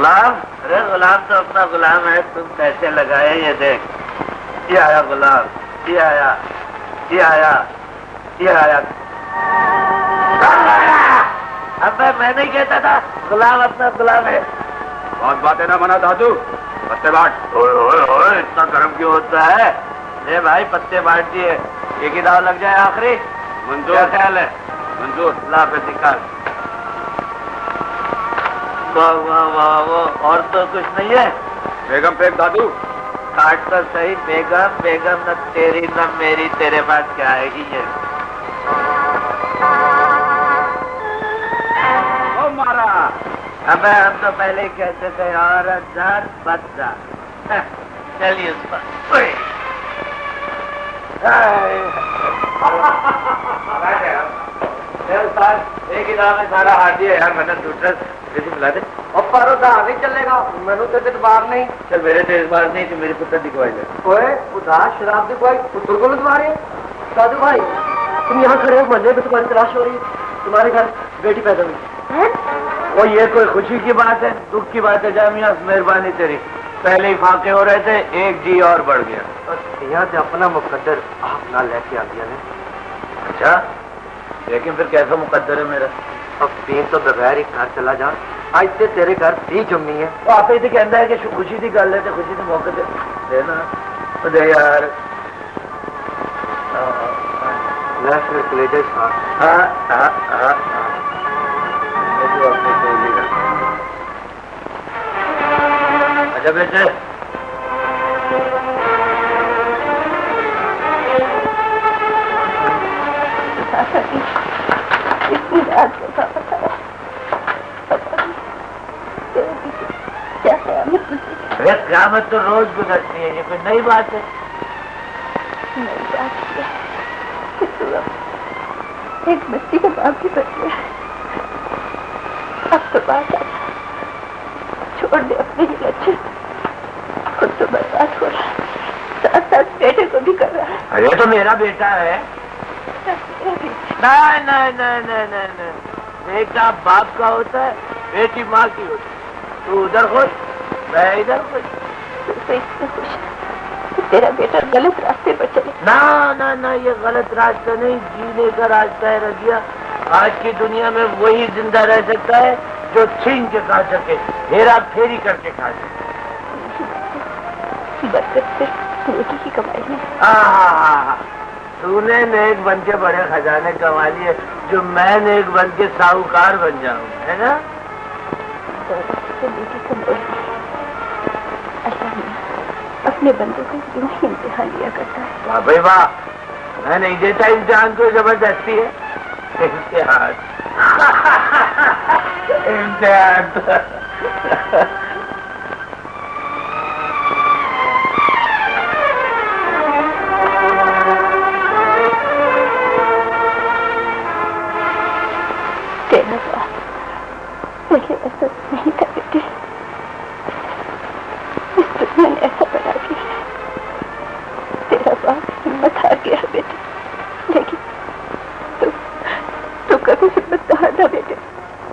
गुलाम, अरे गुलाम तो अपना गुलाम है, तुम कैसे लगाए ये देख। ये आया गुलाम, ये आया, ये आया, ये आया। अब मैं नहीं कहता था गुलाम अपना गुलाम है। बहुत बातें ना मना दादू, पत्ते बांट। ओए इतना गर्म क्यों होता है? ले भाई पत्ते बांट दिए, एक ही दाव लग जाए आखिरी। मंजूर, क्या ख्याल है? मंजूर। ला पे निकाल। वाह वाह वाह वाह, और तो कुछ नहीं है। बेगम फेंक दादू। काट कर सही। बेगम बेगम न तेरी न मेरी, तेरे पास क्या आएगी ये। ओ मारा। अबे हम तो पहले ही कहते थे औरत जात बच्चा। चलिए उस पर। एक ही दाव में सारा हार दिया यार, मैंने दूसरा मिला दे। और पारो दा नहीं चलेगा, मैनू तो तेरे बार नहीं। चल मेरे तो इस बार नहीं, तो मेरे पुत्र दिखवाई दे। ओए उदास शराब दिखवाई, पुत्र को दिखवा रहे। साधु भाई तुम यहाँ खड़े हो, मजे में तुम्हारी तलाश हो रही है। तुम्हारे घर बेटी पैदा हुई। वो ये कोई खुशी की बात है, दुख की बात है? जामिया मेहरबानी तेरी, पहले ही फाके हो रहे थे, एक जी और बढ़ गया। यहाँ से अपना मुकद्दर आप ना लेके आ गया ने। अच्छा, लेकिन फिर कैसा मुकद्दर है मेरा? अब तीन तो बगैर ही घर चला जा, आज से तेरे घर धी जमनी है। तो आप ये कहता है कि खुशी की गल है, तो खुशी के मौके से देना तो दे यार। मैं फिर कलेजे अच्छा बेटे, इतनी रात को क्या अरे क़यामत तो रोज गुजरती है, ये कोई नई बात है? नई बात है कि तू अब एक बच्ची का बाप भी बन गया। अब तो बात आ, छोड़ दे अपने ही लक्ष्य, खुद तो बर्बाद हो रहा है, साथ साथ बेटे को भी कर रहा है। अरे तो मेरा बेटा है। नहीं नहीं नहीं नहीं नहीं, बेटा बाप का होता है, बेटी माँ की होती है। तू उधर खुश, मैं इधर खुश। तू तो इतना खुश है, तेरा बेटा गलत रास्ते पर चले। ना ना ना, ये गलत रास्ता नहीं, जीने का रास्ता है रजिया। आज की दुनिया में वही जिंदा रह सकता है जो छीन के खा सके, हेरा फेरी करके खा सके। बरकत सिर्फ रोटी की कमाई है। हाँ, तूने नेक बन के बड़े खजाने कमा लिए, जो मैं नेक बन के साहूकार बन जाऊं, है ना? अपने बंदों का यूं ही इम्तिहान लिया करता है। वाह भाई वाह, मैं नहीं देता इम्तिहान को, जबरदस्ती है इम्तिहान। इम्तिहान तेरा बाप पहले ऐसा नहीं था बेटे, इस दुनिया ने ऐसा बना दिया। तेरा बाप हिम्मत हार गया बेटे, लेकिन तू कभी हिम्मत न हारना बेटे,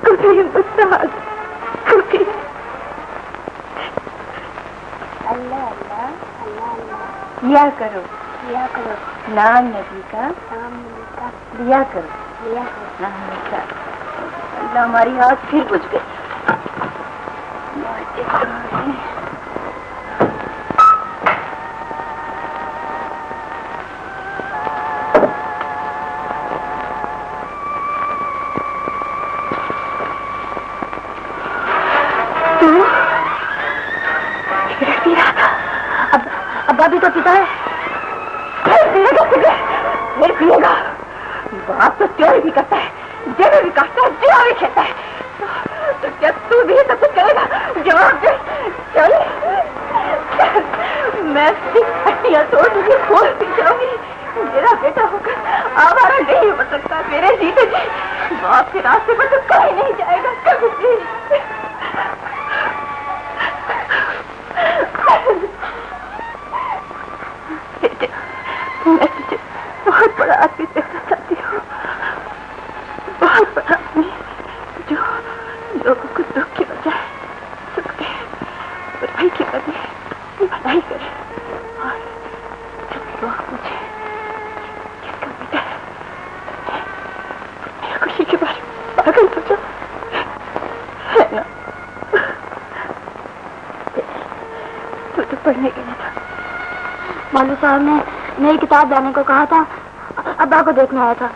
कभी हिम्मत न हारना, क्योंकि अल्लाह अल्लाह अल्लाह अल्लाह लिया करो नाम नबी का लिया करो नाम नबी का। अल्लाह हमारी आँख फिर बुझ गई। अब्बा भी तो पीता है, फिर पिएगा। बाप तो चोरी भी करता है, जेब भी काटता है, जुआ भी खेलता है, तो क्या तू भी सब कुछ करेगा? जवाब दे। चल मैं हड्डियां तोड़ दूंगी, खोल पी जाऊंगी। मेरा बेटा होकर आवारा नहीं हो सकता मेरे जीते जी। बाप के रास्ते पर तो कहीं नहीं जाएगा कभी भी। बेटे, मैं तुझे बहुत बड़ा आदमी देखना चाहती हूँ, बहुत बड़ा आदमी जो लोगों को दुख की बजाय सुख दे। तो आप मुझे किसका बेटा है? मेरी खुशी के बारे में पागल हो जा है ना? तू तो पढ़ने गया था। मालू साहब ने नई किताब लाने को कहा था, अब्बा को देखने आया था।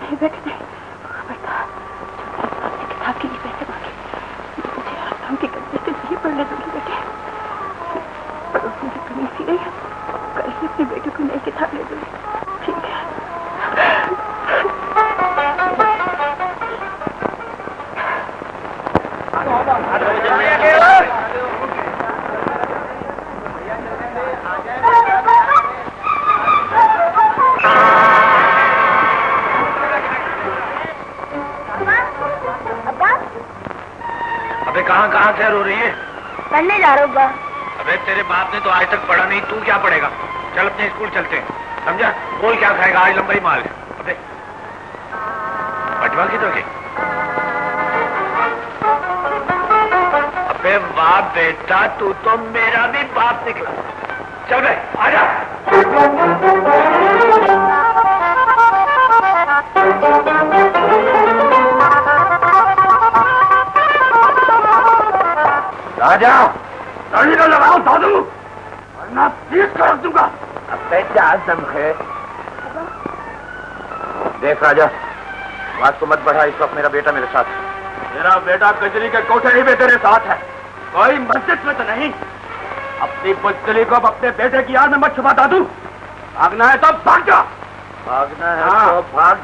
नहीं बेटे नहीं, खबरदार आपसे किताब के लिए पैसे मांगे मुझे आराम की करने से नहीं पढ़ने दूंगी बेटे। पड़ोस में भी कमी सी रही है, कल ही अपने बेटे को नई किताब ले दूंगी, ठीक है? कहाँ सैर हो रही है? पढ़ने जा रहा हूँ। अबे तेरे बाप ने तो आज तक पढ़ा नहीं, तू क्या पढ़ेगा? चल अपने स्कूल चलते हैं, समझा? बोल क्या खाएगा? आज लंबाई माल है। अबे पटवा की तो गई। अबे वाह बेटा, तू तो मेरा भी बाप निकला। चल बे, आजा। राजा, गाड़ी को लगाओ दादू, वरना पीस कर रख दूंगा। अब क्या दम है? देख राजा, बात को मत बढ़ा, इस वक्त मेरा बेटा मेरे साथ है। मेरा बेटा कचरी के कोठे ही में तेरे साथ है, कोई मस्जिद में तो नहीं। अपनी पुतली को अपने बेटे की याद में मत छुपा दादू। भागना है तो भाग जा। भागना है तो भाग।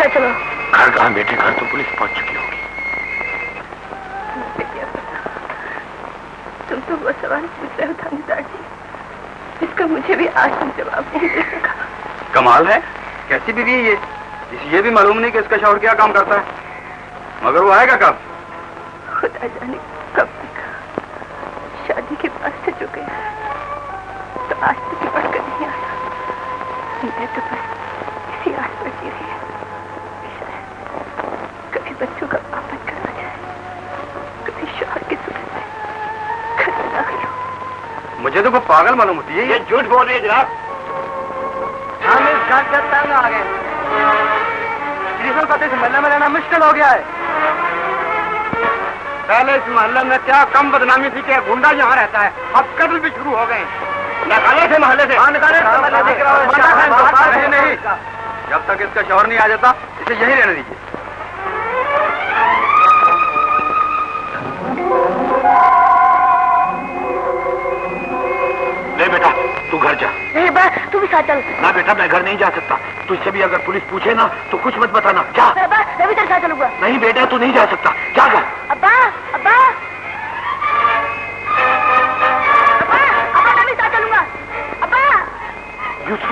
चलो। घर कहाँ बेटे? घर तो पुलिस पहुंच चुकी होगी। तुम तो वो सवाल पूछ रहे हो थानेदार जी, इसका मुझे भी आज तक जवाब नहीं दे सका। कमाल है, कैसी बीवी है ये? ये भी मालूम नहीं कि इसका शौहर क्या काम करता है। मगर वो आएगा कब? खुदा जाने कब तक। शादी के बाद से जो गया तो आज तक ही पढ़कर नहीं आया। मैं तो बस इसी आस पर जी रही है, कभी बच्चों का पापन करना जाए, कभी शौहर की सूरत में घर में दाखिल हो। मुझे तो वो पागल मालूम होती है। ये झूठ बोल रही है जनाब। हम इस घर के तंग आ गए। पति से मिलने में रहना मुश्किल हो गया है। पहले इस मोहल्ले में क्या कम बदनामी थी कि गुंडा यहाँ रहता है, अब कत्ल भी शुरू हो गए। क्या निकाले मोहल्ले से। नहीं नहीं, जब तक इसका शौहर नहीं आ जाता इसे यही रहने दीजिए। ले बेटा तू घर जा। नहीं अब्बा, तू भी साथ चल। ना बेटा मैं घर नहीं जा सकता, तुझसे भी अगर पुलिस पूछे ना तो कुछ मत बताना। जा। अब्बा मैं भी तेरे साथ चलूंगा। नहीं बेटा तू नहीं जा सकता, जा घर। अब्बा अब्बा अब्बा अब्बा मैं भी साथ चलूंगा। अब्बा यूसुफ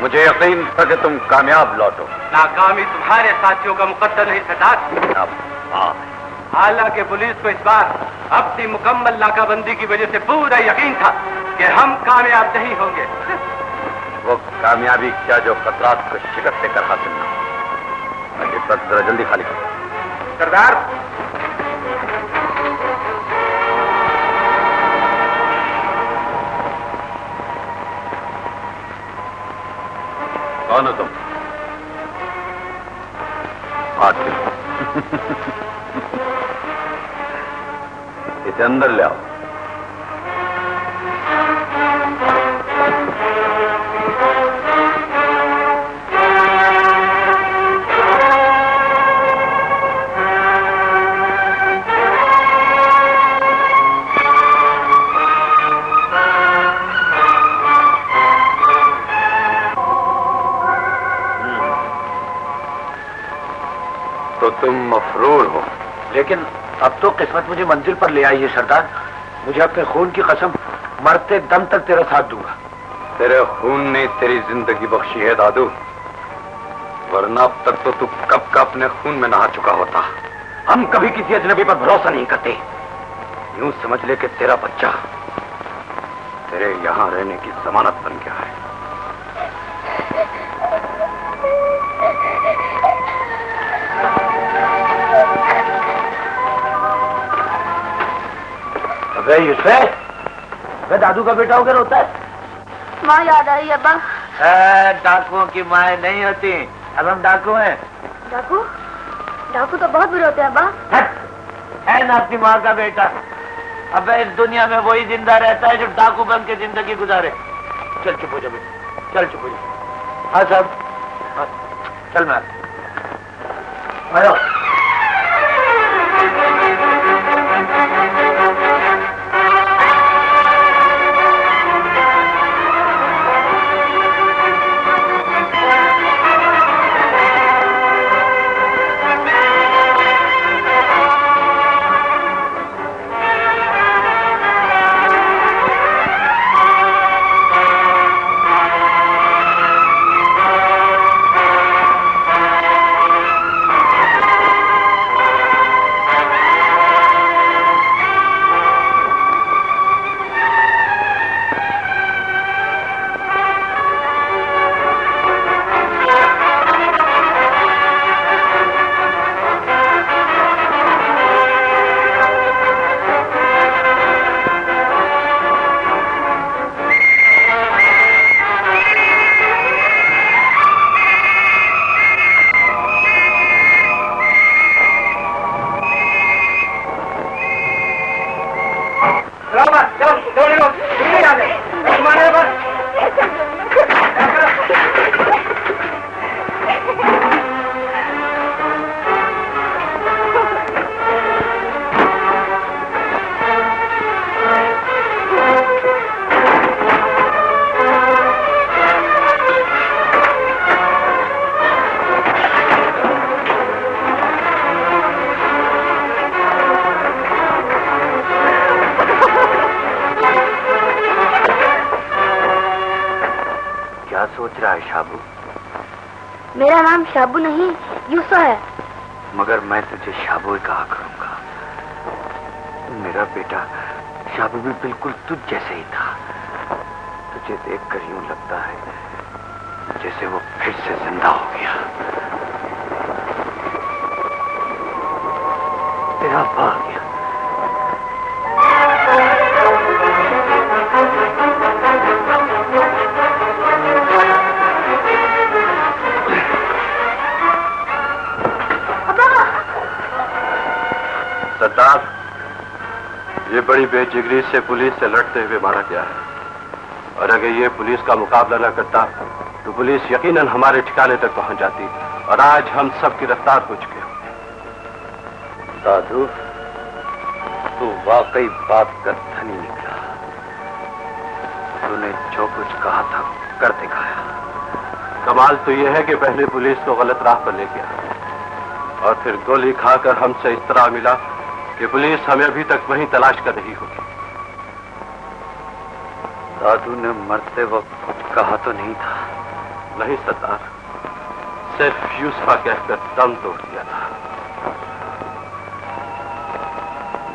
मुझे यकीन था कि तुम कामयाब लौटो। नाकामी तुम्हारे साथियों का मुकद्दर नहीं सरदार। हालांकि पुलिस को इस बार अपनी मुकम्मल नाकाबंदी की वजह से पूरा यकीन था कि हम कामयाब नहीं होंगे। वो कामयाबी क्या जो खतरात को शिकस्त देकर हासिल ना हो। ये ट्रक जरा जल्दी खाली करो। सरदार कौन हो तुम? आखिर इसे अंदर ले आओ। तो तुम मफरूर हो, लेकिन अब तो किस्मत मुझे मंजिल पर ले आई है सरदार। मुझे अपने खून की कसम, मरते दम तक तेरा साथ दूंगा। तेरे खून ने तेरी जिंदगी बख्शी है दादू, वरना अब तक तो तू कब का अपने खून में नहा चुका होता। हम कभी किसी अजनबी पर भरोसा नहीं करते। यूं समझ ले कि तेरा बच्चा तेरे यहां रहने की जमानत बन गया है। अबे यूसुफ, अबे दादू का बेटा होकर रोता है। माँ याद आई अब्बा। डाकुओं की माएँ नहीं होती, अब हम डाकू हैं। डाकू? डाकू तो बहुत बुरे होते हैं अब्बा। है ना अपनी माँ का बेटा। अबे इस दुनिया में वही जिंदा रहता है जो डाकू बन के जिंदगी गुजारे। चल चुप हो जा बेटा, चल चुप हो जा। हाँ साहब, हाँ, चल मैं आयो। क्या सोच रहा है शाबू? मेरा नाम शाबू नहीं यूसुफ है। मगर मैं तुझे शाबू ही कहा करूंगा। मेरा बेटा शाबू भी बिल्कुल तुझ जैसे ही था। तुझे देखकर यूं लगता है जैसे वो फिर से जिंदा हो गया। तेरा भाग्य। सरदार, ये बड़ी बेजिगरी से पुलिस से लड़ते हुए मारा गया है, और अगर ये पुलिस का मुकाबला न करता तो पुलिस यकीनन हमारे ठिकाने तक पहुंच जाती और आज हम सब गिरफ्तार हो चुके होते। साधु, तू वाकई बात का धनी निकला। तूने जो कुछ कहा था कर दिखाया। कमाल तो यह है कि पहले पुलिस को गलत राह पर ले गया और फिर गोली खाकर हमसे इस तरह मिला कि पुलिस हमें अभी तक वहीं तलाश कर रही होगी। साधु ने मरते वक्त कुछ कहा तो नहीं था? नहीं सरदार, सिर्फ यूसुफा कहकर दम तोड़ दिया था।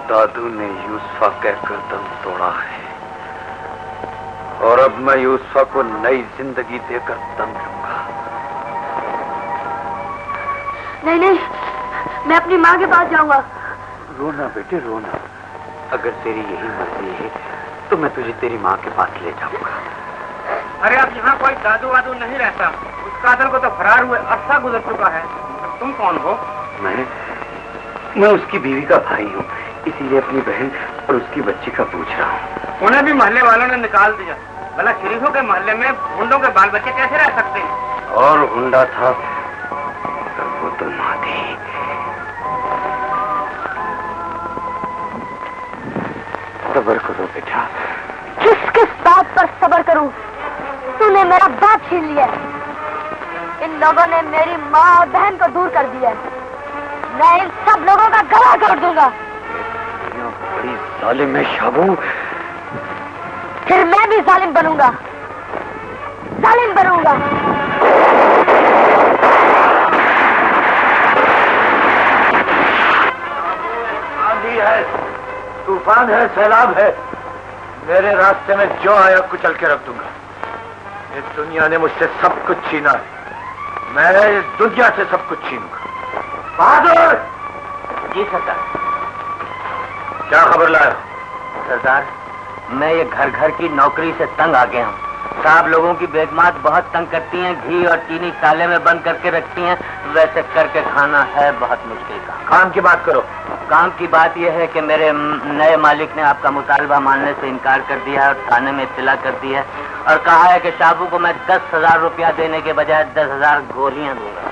दादू ने यूसुफा कहकर दम तोड़ा है, और अब मैं यूसुफा को नई जिंदगी देकर दम लूंगा। नहीं नहीं, मैं अपनी माँ के पास जाऊंगा। रोना बेटे रोना। अगर तेरी यही मर्जी है तो मैं तुझे तेरी माँ के पास ले जाऊंगा। अरे अब यहाँ कोई दादू वादू नहीं रहता। उस कातल को तो फरार हुए अरसा गुजर चुका है। तुम कौन हो? मैं उसकी बीवी का भाई हूँ, इसीलिए अपनी बहन और उसकी बच्ची का पूछ रहा हूँ। उन्हें भी मोहल्ले वालों ने निकाल दिया। भला शरीफों के मोहल्ले में गुंडों के बाल बच्चे कैसे रह सकते हैं? और गुंडा था वो तो माँ थी। सब्र करो बेटा। किस बात पर सब्र करूं? तूने मेरा बाप छीन लिया। इन लोगों ने मेरी माँ और बहन को दूर कर दिया। मैं इन सब लोगों का गला काट दूंगा। बड़ी जालिम है शाबू। फिर मैं भी जालिम बनूंगा। जालिम बनूंगा। आंधी है, तूफान है, सैलाब है, मेरे रास्ते में जो आया कुचल के रख दूंगा। इस दुनिया ने मुझसे सब कुछ छीना है, मैं इस दुनिया से सब कुछ छीनूंगा। बहादुर! जी सरदार। क्या खबर लाया? सरदार, मैं ये घर घर की नौकरी से तंग आ गया हूँ। साहब लोगों की बेगमात बहुत तंग करती हैं, घी और चीनी ताले में बंद करके रखती हैं। वैसे करके खाना है बहुत मुश्किल का। काम की बात करो। काम की बात यह है कि मेरे नए मालिक ने आपका मुतालबा मानने से इनकार कर दिया है और थाने में इत्तला कर दी है और कहा है कि शाबू को मैं 10,000 रुपया देने के बजाय 10,000 गोलियां दूंगा।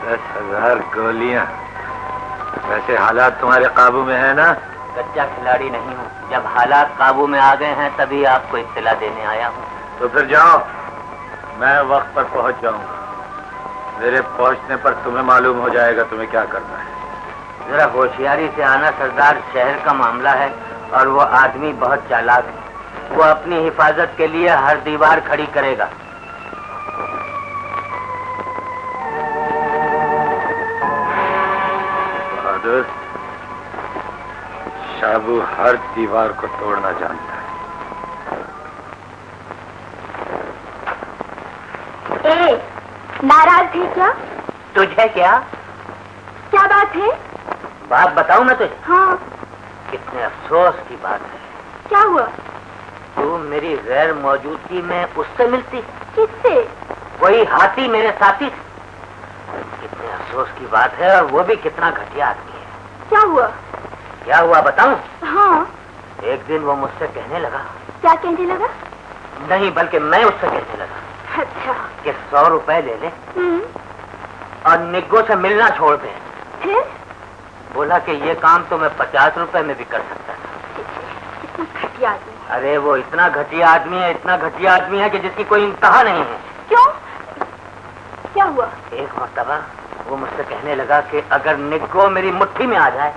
10,000 गोलियां? वैसे हालात तुम्हारे काबू में है ना? कच्चा खिलाड़ी नहीं हूँ। जब हालात काबू में आ गए हैं तभी आपको इत्तला देने आया हूँ। तो फिर जाओ, मैं वक्त पर पहुंच जाऊंगा। मेरे पहुंचने पर तुम्हें मालूम हो जाएगा तुम्हें क्या करना है। जरा होशियारी से आना सरदार, शहर का मामला है और वो आदमी बहुत चालाक है। वो अपनी हिफाजत के लिए हर दीवार खड़ी करेगा। बहादुर, शाबू हर दीवार को तोड़ना जानता है। नाराज थे क्या? तुझे क्या? क्या बात है? बात बताऊं मैं तुझे? हाँ। कितने अफसोस की बात है। क्या हुआ? तू मेरी गैर मौजूदगी में उससे मिलती। किससे? वही हाथी मेरे साथी। कितने अफसोस की बात है, और वो भी कितना घटिया आदमी है। क्या हुआ? क्या हुआ बताऊं? हाँ। एक दिन वो मुझसे कहने लगा। क्या कहने लगा? नहीं, बल्कि मैं उससे कहने लगा अच्छा। कि 100 रुपए ले ले और निग्गो से मिलना छोड़ दे। फिर? बोला कि ये काम तो मैं 50 रुपए में भी कर सकता था। इतना घटिया आदमी। अरे वो इतना घटिया आदमी है, इतना घटिया आदमी है कि जिसकी कोई इंतहा नहीं है। क्यों? क्या हुआ? एक मर्तबा वो मुझसे कहने लगा कि अगर निग्गो मेरी मुट्ठी में आ जाए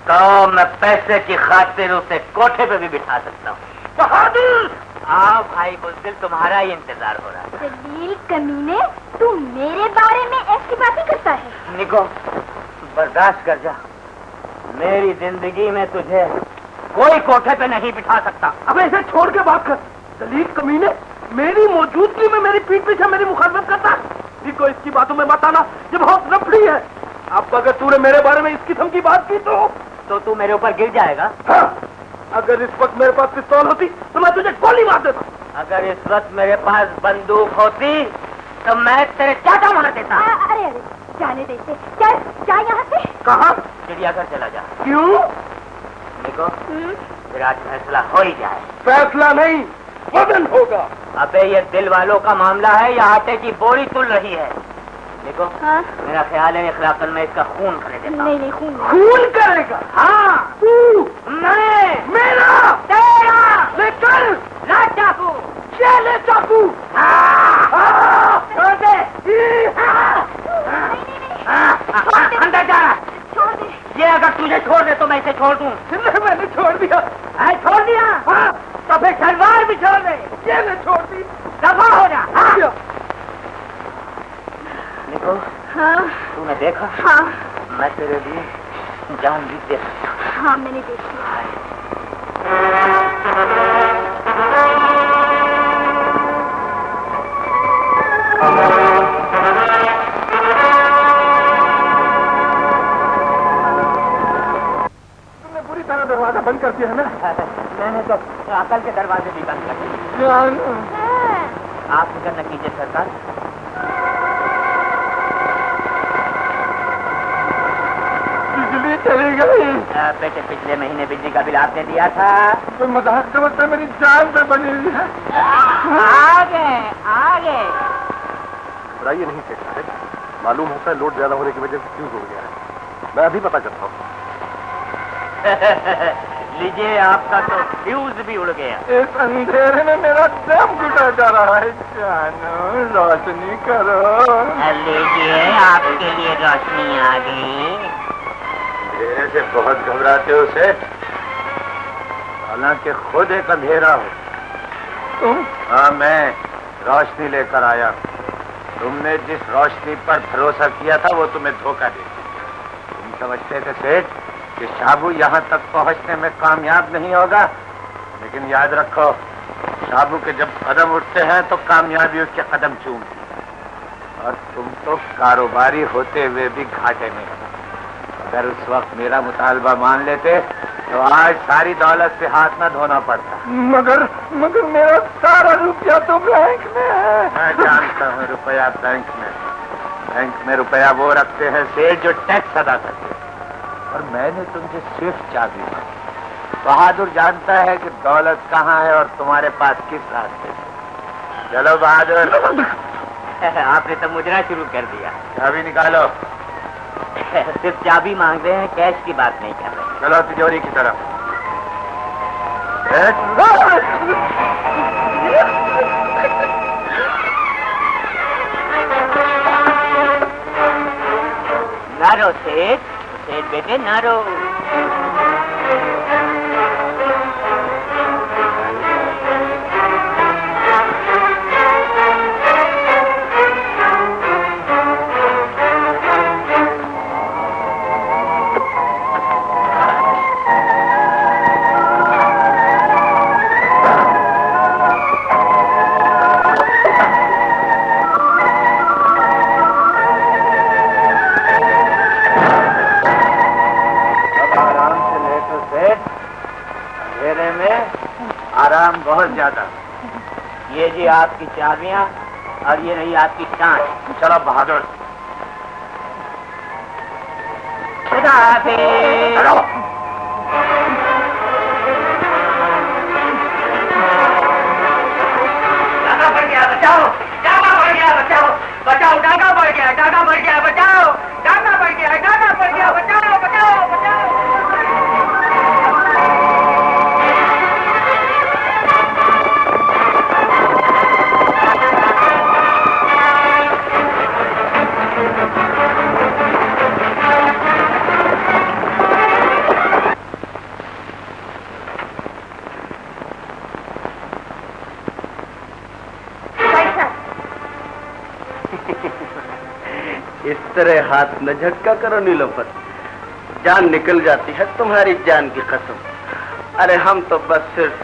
तो मैं पैसे की खातिर उसे कोठे पे भी बिठा सकता हूँ। बहादुर! आओ भाई बुज़दिल, तुम्हारा ही इंतजार हो रहा है। जलील कमीने, तू मेरे बारे में ऐसी बातें करता है? निको, बर्दाश्त कर जा। मेरी जिंदगी में तुझे कोई कोठे पे नहीं बिठा सकता। अब इसे छोड़ के बात कर। जलील कमीने, मेरी मौजूदगी में मेरी पीठ पीछे मेरी मुखालफत करता है। निको, इसकी बातों में मत आना, ये बहुत रफड़ी है। अब अगर तूने मेरे बारे में इस किस्म की बात की तो तू मेरे ऊपर गिर जाएगा। हाँ, अगर इस वक्त मेरे पास पिस्तौल होती तो मैं तुझे गोली मार देता। अगर इस वक्त मेरे पास बंदूक होती तो मैं तेरे चाटा मार देता। अरे अरे, जाने देते। चल, जा यहाँ से। कहाँ? चिड़ियाघर चला जा। क्यों? देखो, फिर आज फैसला हो ही जाए। फैसला नहीं, वजन होगा। अबे ये दिल वालों का मामला है या आटे की बोरी तुल रही है? देखो, हाँ? मेरा ख्याल है इखलाकन में इसका खून कर देता। नहीं नहीं, खून खून करेगा? हाँ, तू? मैं, मेरा? तेरा, लेकर ला चाकू। ले चाकू। छोड़ दे। अंदर जा। छोड़ दे। ये अगर तुझे छोड़ दे तो मैं इसे छोड़ दूं। मैंने छोड़ दिया। छोड़ दिया? हाँ। तो फिर तलवार भी छोड़ दे। ये ने छोड़ दी। दफा हो जा। देखो, हाँ तूने देखा? हाँ मैं तेरे लिए जान भी दे सकता हूं। हाँ, मैंने देख लिया। तुमने पूरी तरह दरवाजा बंद कर दिया है ना? मैंने तो अकल के दरवाजे भी बंद कर दिए। आप फिक्र न कीजिए सरकार। बिजली चली गई। बेटे, पिछले महीने बिजली का बिल आपने दिया था। कोई मजाक समझता है? मेरी जान पे बनी हुई है। आगे आगे। घबराइए नहीं सेठ साहब, मालूम होता है लोड ज्यादा होने की वजह से फ्यूज हो गया है। मैं अभी पता करता हूँ। लीजिए, आपका तो फ्यूज भी उड़ गया। इस अंधेरे में मेरा दम घुटा जा रहा है। जानो, रोशनी करो। लीजिए, आपके लिए रोशनी आ गई। अंधेरे से बहुत घबराते हो सेठ, हालांकि खुद एक अंधेरा हो। तुम? हाँ, मैं रोशनी लेकर आया। तुमने जिस रोशनी पर भरोसा किया था वो तुम्हें धोखा दे दी। तुम समझते थे सेठ कि शाबू यहाँ तक पहुँचने में कामयाब नहीं होगा, लेकिन याद रखो, शाबू के जब कदम उठते हैं तो कामयाबी उसके कदम चूमती है। और तुम तो कारोबारी होते हुए भी घाटे में हो। अगर उस वक्त मेरा मुतालबा मान लेते तो आज सारी दौलत से हाथ न धोना पड़ता। मगर मेरा सारा रुपया तो बैंक में है। मैं जानता हूँ, रुपया बैंक में रुपया वो रखते हैं सेठ जो टैक्स अदा करते हैं। और मैंने तुमसे सिर्फ चाबी मांगी। बहादुर जानता है कि दौलत कहाँ है और तुम्हारे पास किस रास्ते से। चलो बहादुर। आपने तो मुजरा शुरू कर दिया। चाबी निकालो। सिर्फ चाबी मांग रहे हैं, कैश की बात नहीं कर रहे। चलो तिजोरी की तरफ। नारो सेठ, सेठ बेटे नारो। आराम बहुत ज्यादा। ये जी आपकी चाबियां और ये रही आपकी टांच। चलो बहादुर। खुदा हाफिज। चलो। डाका बढ़ गया, बचाओ। डाका बढ़ गया, बचाओ। बचाओ, डाका बढ़ गया, डाका बढ़ गया, बचाओ। डाका बढ़ गया, डाका बढ़ गया, बचाओ, बचाओ, बचाओ। इस तरह हाथ न झटका करो नीलोफर, जान निकल जाती है तुम्हारी जान की कसम। अरे हम तो बस सिर्फ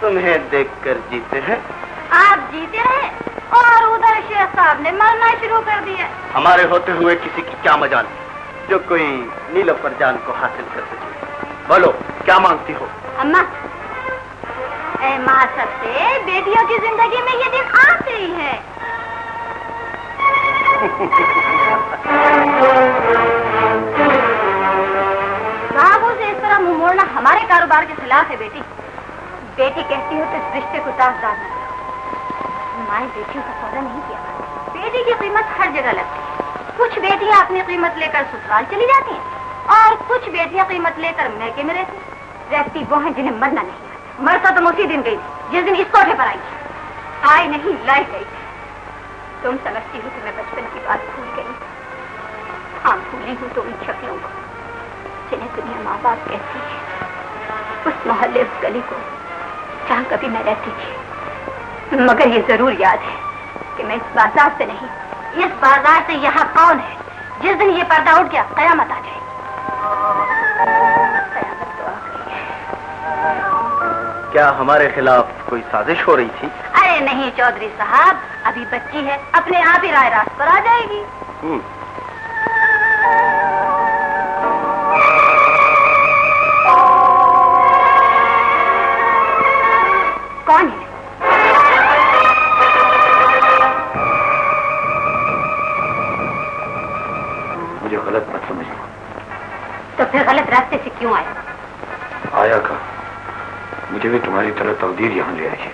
तुम्हें देखकर जीते हैं। आप जीते रहे और उधर शेख साहब ने मरना शुरू कर दिया। हमारे होते हुए किसी की क्या मजाल जो कोई नीलोफर जान को हासिल कर सके। बोलो क्या मांगती हो? अम्मा, माँ सबसे बेटियों की जिंदगी में ये दिन आते ही है। बाबू से इस तरह मुंह मोड़ना हमारे कारोबार के खिलाफ है बेटी। बेटी कहती हो तो इस रिश्ते को दागदार न करो। माँ बेटियों का सौदा नहीं किया। बेटी की कीमत हर जगह लगती है। कुछ बेटियां अपनी कीमत लेकर ससुराल चली जाती हैं और कुछ बेटियां कीमत लेकर मैके में रहती वो हैं जिन्हें मरना नहीं। मरता तो उसी दिन गई जिस दिन इस कोठे पर आई नहीं लाई गई। तुम समझती हो कि मैं बचपन की बात भूल गई। हाँ, भूली हूँ तो उन शक्लों को जिन्हें दुनिया माँ बाप कहती है, उस मोहल्ले उस गली को जहाँ कभी मैं रहती थी। मगर ये जरूर याद है कि मैं इस बाजार से नहीं, इस बाजार से यहाँ कौन है। जिस दिन ये पर्दा उठ गया कयामत आ जाए। कयामत तो आ गई है। क्या हमारे खिलाफ कोई साजिश हो रही थी? अरे नहीं चौधरी साहब, अभी बच्ची है, अपने आप ही राय रास्त पर आ जाएगी। कौन है? मुझे गलत मत समझना। तो फिर गलत रास्ते से क्यों आया? आया का मुझे भी तुम्हारी तरह तकदीर यहाँ ले आई है।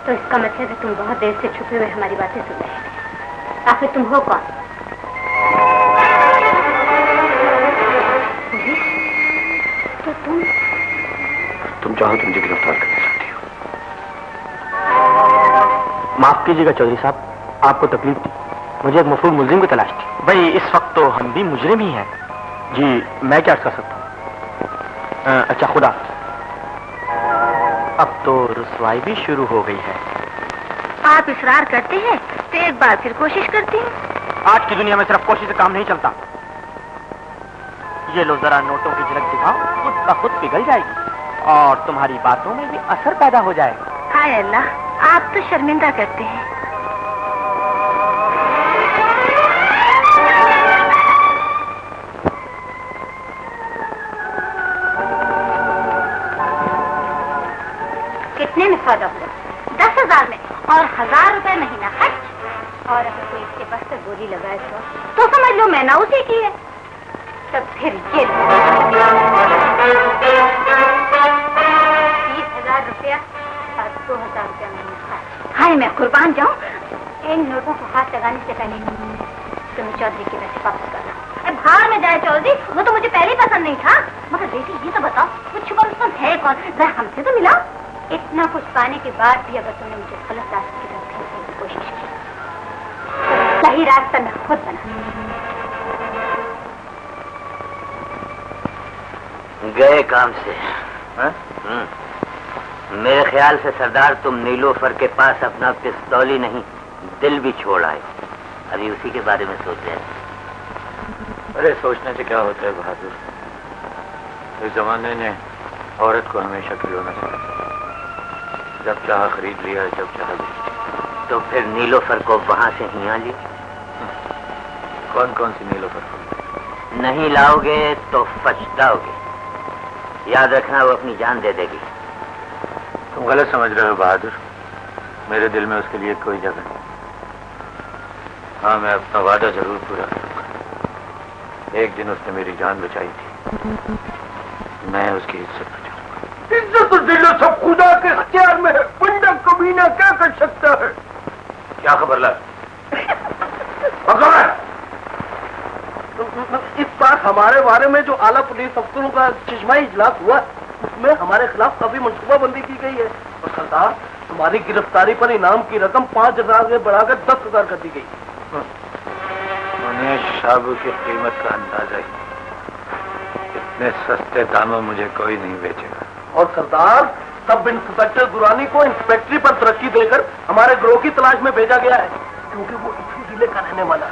तो इसका मतलब है तुम बहुत देर से छुपे हुए हमारी बातें सुन रहे थे। आखिर तुम हो कौन? तो तुम चाहो तो मुझे गिरफ्तार करना चाहती हो। माफ कीजिएगा चौधरी साहब, आपको तकलीफ दी। मुझे एक मफरूर मुलजिम की तलाश थी। भाई इस वक्त तो हम भी मुजरिम ही हैं। जी मैं क्या कर सकता हूँ? अच्छा खुदा, अब तो रुसवाई भी शुरू हो गई है। आप इसरार करते हैं तो एक बार फिर कोशिश करती हैं। आज की दुनिया में सिर्फ कोशिश से काम नहीं चलता। ये लो जरा नोटों की झलक दिखाओ, खुद ब खुद पिघल जाएगी और तुम्हारी बातों में भी असर पैदा हो जाएगा। हाय अल्लाह, आप तो शर्मिंदा करते हैं। कितने में सौदा हुआ? 10,000 में और 1,000 रुपए महीना खर्च। और अगर कोई इसके बस से बोली लगाए तो समझ लो मैं ना उसी की है। तब फिर ये 30,000 रुपया और 2,000 रुपया महीना खर्च। हाय मैं कुर्बान जाऊं। इन नोटों को हाथ लगाने से पहले तुम्हें चौधरी की वजह वापस करना। भाड़ में जाए चौधरी, वो तो मुझे पहले ही पसंद नहीं था। मगर बेटी ये तो बताओ, वो छुपा रुस्तम है कौन? जरा हमसे तो मिला। इतना कुछ पाने के बाद भी अगर तुमने मुझे गलत रास्ते की तरफ भेजने की कोशिश की, तो सही रास्ता मैं खुद बना। गए काम से। मेरे ख्याल से सरदार तुम नीलोफर के पास अपना पिस्तौल ही नहीं दिल भी छोड़ आए। अभी उसी के बारे में सोच रहे हैं। अरे सोचने से क्या होता है बहादुर। इस जमाने ने औरत को हमेशा खिलौना समझा। जब चाह खरीद लिया, जब चाह बेच। तो फिर नीलोफर को वहां से ही आ लिए। कौन कौन सी नीलोफर को? नहीं लाओगे तो पछताओगे। याद रखना वो अपनी जान दे देगी। तुम गलत समझ रहे हो बहादुर। मेरे दिल में उसके लिए कोई जगह नहीं। हाँ, मैं अपना वादा जरूर पूरा करूंगा। एक दिन उसने मेरी जान बचाई थी, मैं उसकी इज्जत बचाऊंगा। इज्जत तो दिलो सब खुदा के अख्तियार में है। बंदा कमीना क्या कर सकता है? क्या खबर ला? इस बार हमारे बारे में जो आला पुलिस अफसरों का चश्माई इजलास हुआ, उसमें हमारे खिलाफ काफी मनसूबाबंदी की गई है। और सरदार, तुम्हारी गिरफ्तारी पर इनाम की रकम 5,000 से बढ़ाकर 10,000 कर दी गई। उन्हें शाबू की कीमत का अंदाजा ही। इतने सस्ते दामों मुझे कोई नहीं बेचेगा। और सरदार, सब इंस्पेक्टर दुरानी को इंस्पेक्टरी पर तरक्की देकर हमारे ग्रोह की तलाश में भेजा गया है, क्योंकि वो इसी जिले का रहने वाला।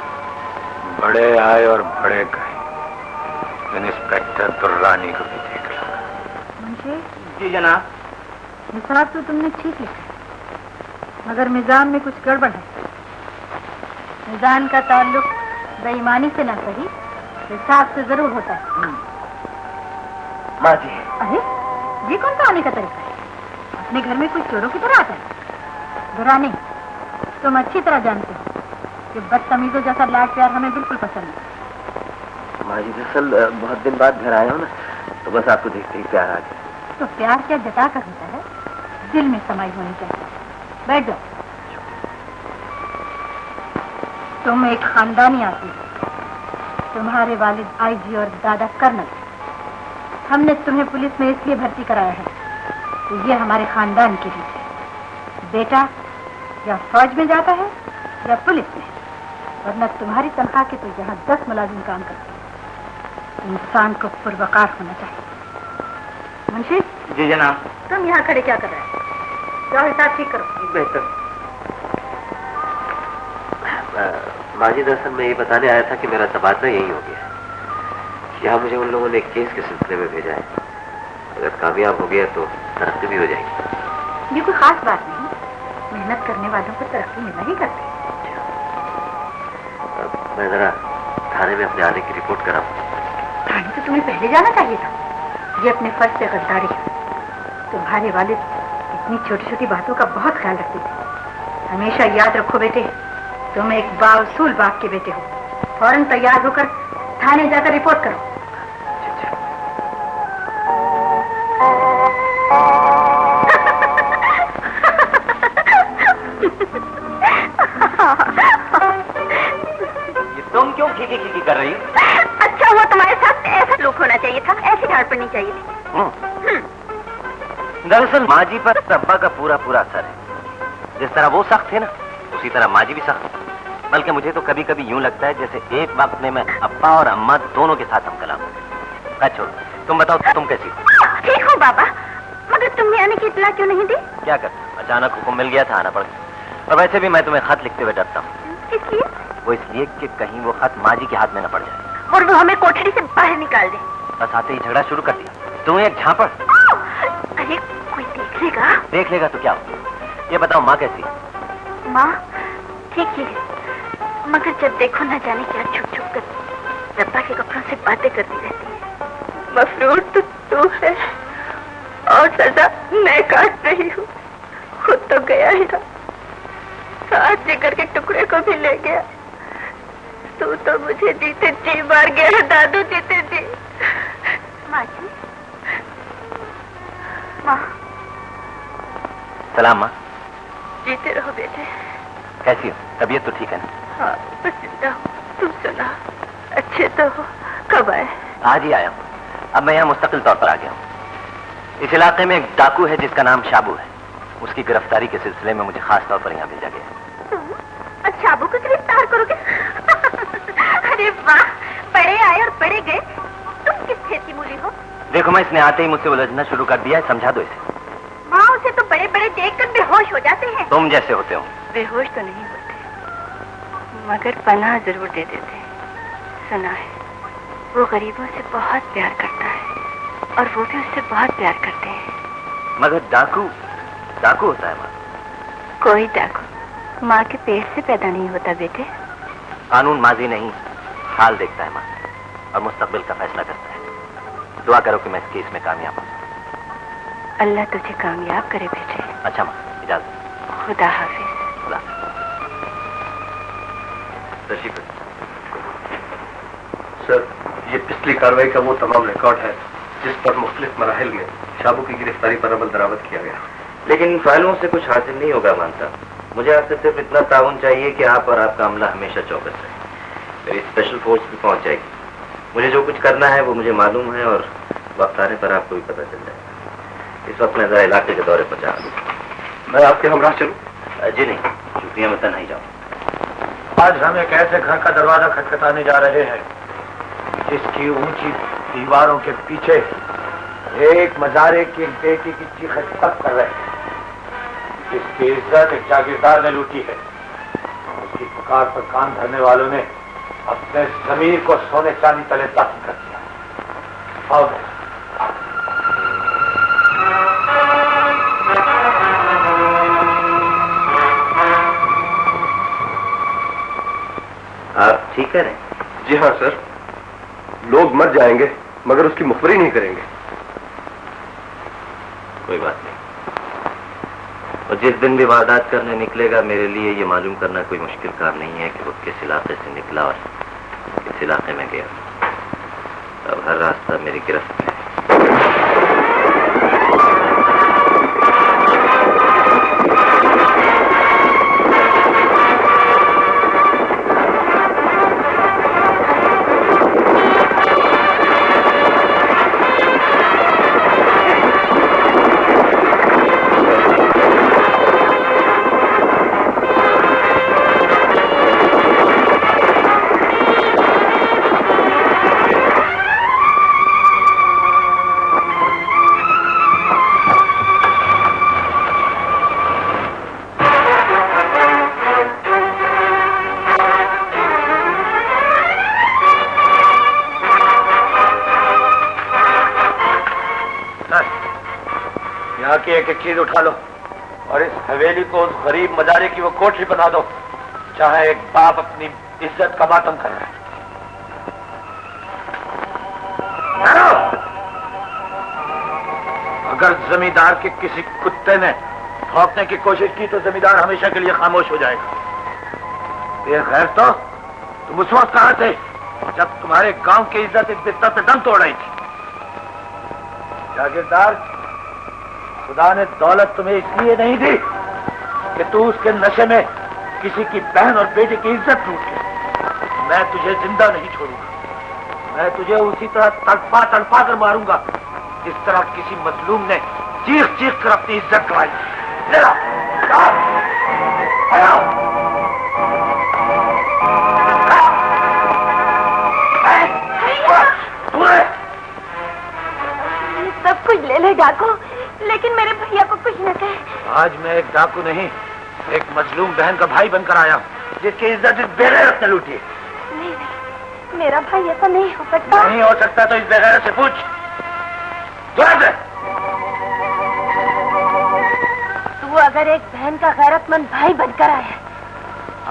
बड़े आए और बड़े गए। इंस्पेक्टर दुर्रानी को भी देख लो। मुंशी जी जनाब। हिसाब तो तुमने ठीक लिखा, मगर मिजान में कुछ गड़बड़ है। मिजान का ताल्लुक बेईमानी से न सही, हिसाब से जरूर होता है। माँ जी। अरे ये कौन सा आने का तरीका है? अपने घर में कोई चोरों की तरह आता है? दुरानी, तुम अच्छी तरह जानते हो कि बदतमीजों जैसा लाड प्यार हमें बिल्कुल पसंद नहीं। माँ जी दरअसल बहुत दिन बाद घर आया हूँ ना, तो बस आपको देखते ही प्यार आ गया। तो प्यार क्या जता कर होता है, दिल में समाई होनी चाहिए। बैठ जाओ। तुम एक खानदानी आदमी, तुम्हारे वालिद आईजी और दादा कर्नल। हमने तुम्हें पुलिस में इसलिए भर्ती कराया है तो ये हमारे खानदान की रीत है। बेटा या फौज में जाता है या पुलिस में, वरना तुम्हारी तनख्वाह के तो यहाँ 10 मुलाजिम काम करते हैं। इंसान को पुरवकार होना चाहिए। मुंशी जी जनाब। तुम यहाँ खड़े क्या कर रहे हो? जाओ हिसाब ठीक करो। बेहतर। माँ जी दरअसल मैं ये बताने आया था कि मेरा तबादला यही हो गया। यहाँ मुझे उन लोगों ने एक केस के सिलसिले में भेजा है। अगर कामयाब हो गया तो तरक्की भी हो जाएगी। ये कोई खास बात नहीं, मेहनत करने वालों को तरक्की मिलना ही करती है। मैं जरा थाने में अपने आने की रिपोर्ट कराऊं। थाने तो तुम्हें पहले जाना चाहिए था। ये अपने फर्ज से गद्दारी है। तुम्हारे वालिद इतनी छोटी छोटी बातों का बहुत ख्याल रखते थे। हमेशा याद रखो बेटे, तुम एक बाउसूल बाप के बेटे हो। फौरन तैयार होकर थाने जाकर रिपोर्ट करो। ये तुम क्यों खीखी खीखी कर रही हो? अच्छा हुआ तुम्हारे साथ ऐसा लुक होना चाहिए था, ऐसी झाड़ पड़नी चाहिए थी। दरअसल माँ जी पर अब्बा का पूरा पूरा असर है। जिस तरह वो सख्त थे ना, उसी तरह माँ जी भी सख्त है। बल्कि मुझे तो कभी कभी यूं लगता है जैसे एक वक्त में मैं अब्बा और अम्मा दोनों के साथ हम कलाम। अच्छा तुम बताओ, तुम कैसी हो? ठीक हूँ बाबा, मगर तुमने आने की इत्तला क्यों नहीं दी? क्या कर, अचानक हुक्म मिल गया था, आना पड़ गया। और वैसे भी मैं तुम्हें खत लिखते हुए डरता हूँ। इसलिए? वो इसलिए कि कहीं वो खत माँ जी के हाथ में न पड़ जाए और वो हमें कोठरी से बाहर निकाल दे। बस आते ही झगड़ा शुरू कर दिया। तुम एक झापड़। अरे कोई देख लेगा। देख लेगा तो क्या हो? ये बताओ माँ कैसी है? माँ ठीक ही है, मगर जब देखो न जाने क्या छुप छुप कर रब्बा के कपड़ों से बातें करती रहती है। मफरूर तो तू है और सजा मैं काट रही हूँ। खुद तो गया ही था, साथ जिगर के टुकड़े को भी ले गया। तू तो मुझे जीते जी मार गया है दादू, जीते जी। माँ जी, माँ। सलाम माँ। जीते रहो बेटे। कैसी हो? तबीयत तो ठीक है ना? हाँ बस जिंदा हूँ। तुम सुना, अच्छे तो हो? कब आए? आज ही आया हूँ। अब मैं यहाँ मुस्तकिल तौर पर आ गया हूँ। इस इलाके में एक डाकू है जिसका नाम शाबू है। उसकी गिरफ्तारी के सिलसिले में मुझे खास तौर पर यहाँ भेजा गया। तुम अब शाबू को गिरफ्तार करोगे? अरे वाह, बड़े आए और बड़े गए। तुम किस खेती मूली हो? देखो मैं इसने आते ही मुझसे उलझना शुरू कर दिया है, समझा दो इसे। माँ उसे तो बड़े बड़े देखकर बेहोश हो जाते हैं। तुम जैसे होते हो। बेहोश तो नहीं होते, मगर पनाह जरूर दे देते। सुना है वो गरीबों से बहुत प्यार करता है और वो भी उससे बहुत प्यार करते हैं। मगर डाकू डाकू होता है माँ। कोई डाकू माँ के पेट से पैदा नहीं होता बेटे। कानून माजी नहीं, हाल देखता है माँ, और मुस्तकबिल का फैसला करता है। दुआ करो कि मैं इस केस में कामयाब हूँ। अल्लाह तुझे कामयाब करे बेटे। अच्छा माँ, इजाजत। खुदा हाफिज। खुदा। तशरीफ। सर, ये पिछली कार्रवाई का वो तमाम रिकॉर्ड है जिस पर मुख्तलिफ मराहिल में शाबू की गिरफ्तारी पर अमल दरामद किया गया। लेकिन इन फाइलों से कुछ हासिल नहीं होगा मानता। मुझे आपसे सिर्फ इतना ताउन चाहिए कि आप और आपका अमला हमेशा चौकस रहे। मेरी स्पेशल फोर्स भी पहुंच जाएगी। मुझे जो कुछ करना है वो मुझे मालूम है और वक्त आने पर आपको भी पता चल जाएगा। इस वक्त मैं जरा इलाके के दौरे पर जा रहा हूँ। मैं आपके हमराह चलूं? जी नहीं, छुट्टियां में नहीं जाऊँ। आज हम एक ऐसे घर का दरवाजा खटखटाने जा रहे हैं जिसकी ऊंची दीवारों के पीछे एक मजारे की एक बेटी की चीख तब कर रहे हैं। जिसकी इज्जत एक जागीरदार ने लूटी है। उस आपकी पुकार पर कान धरने वालों ने अपने जमीर को सोने चांदी तले दाखिल कर दिया। और आप ठीक कह रहे हैं? जी हाँ सर, लोग मर जाएंगे मगर उसकी मुखबरी नहीं करेंगे। कोई बात नहीं, और जिस दिन भी वारदात करने निकलेगा मेरे लिए ये मालूम करना कोई मुश्किल काम नहीं है कि वो किस इलाके से निकला और किस इलाके में गया। अब हर रास्ता मेरी गिरफ्त में है। एक एक चीज उठा लो और इस हवेली को उस गरीब मजारे की वो कोठरी बना दो जहां एक बाप अपनी इज्जत का मातम कर रहा है। अगर जमींदार के किसी कुत्ते ने भौंकने की कोशिश की तो जमींदार हमेशा के लिए खामोश हो जाएगा। ये खैर तो तुम उस वक्त कहां थे जब तुम्हारे गांव की इज्जत इस बिस्तर पे दम तोड़ रही थी? जागीरदार, खुदा ने दौलत तुम्हें इसलिए नहीं दी कि तू उसके नशे में किसी की बहन और बेटे की इज्जत लूट ले। मैं तुझे जिंदा नहीं छोड़ूंगा। मैं तुझे उसी तरह तड़पा तड़पा कर मारूंगा जिस तरह किसी मजलूम ने चीख चीख कर अपनी इज्जत गंवाई। सब कुछ ले ले डाकू, लेकिन मेरे भैया को कुछ न कहे। आज मैं एक डाकू नहीं, एक मजलूम बहन का भाई बनकर आया हूँ जिसकी इज्जत इस बेगैरत ने लूटी है। नहीं नहीं, मेरा भाई ऐसा नहीं हो सकता। नहीं हो सकता तो इस बेगैरत से पूछ। तू अगर एक बहन का गैरतमंद भाई बनकर आया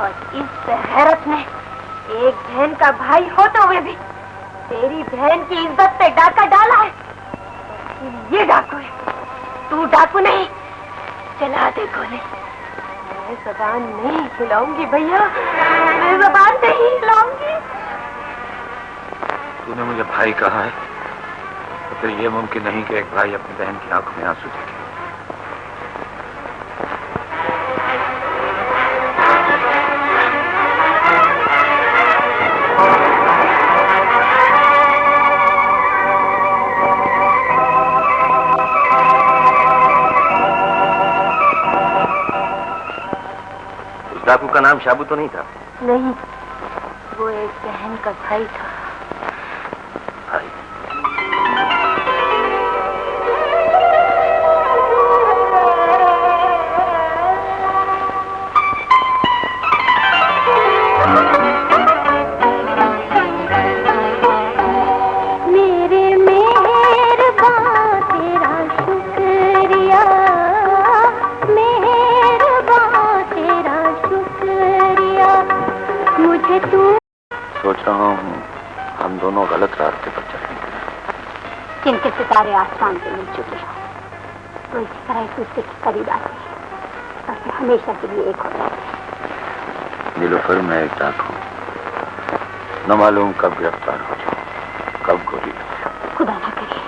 और इस बेगैरत ने एक बहन का भाई होते हुए भी तेरी बहन की इज्जत पे डाका डाला है, तो ये डाकू है। तू डाकू नहीं, चला दे गोली। मैं जबान नहीं हिलाऊंगी भैया, मैं जबान नहीं हिलाऊंगी। तूने मुझे भाई कहा है तो फिर यह मुमकिन नहीं कि एक भाई अपनी बहन की आंखों में आंसू देखे। डाकू का नाम शाबू तो नहीं था? नहीं, वो एक बहन का भाई था। भाई? मेरे मेहरबान तेरा शुक्रिया, मेहरबान तेरा शुक्रिया, मुझे तू। सोच रहा हूँ हम दोनों गलत रास्ते पर चल रहे हैं। जिनके सितारे आसमान से मिल चुके हैं तो इसी तरह एक दूसरे के करीब आते हैं और फिर हमेशा के लिए एक हो जाते हैं। नीलूफर, मैं एक डाकू, न मालूम कब गिरफ्तार हो जाऊं, कब गोली लग जाए। खुदा ना करे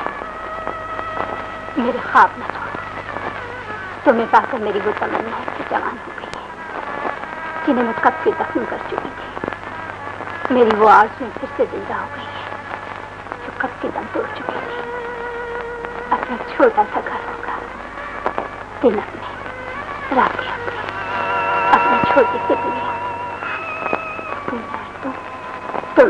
मेरे ख्वाब न छोड़। तुम्हें पाकर मेरी वो तमन्ना की जवान हो गई है जिन्हें मैं कब के दफन कर चुकी थी। मेरी वो आरज़ू फिर से जिंदा हो गई है जो कब के दम तोड़ चुकी थी। अपना छोटा सा घर होगा, दिन अपने, रातें अपनी, अपनी छोटी सी दुनिया। तुम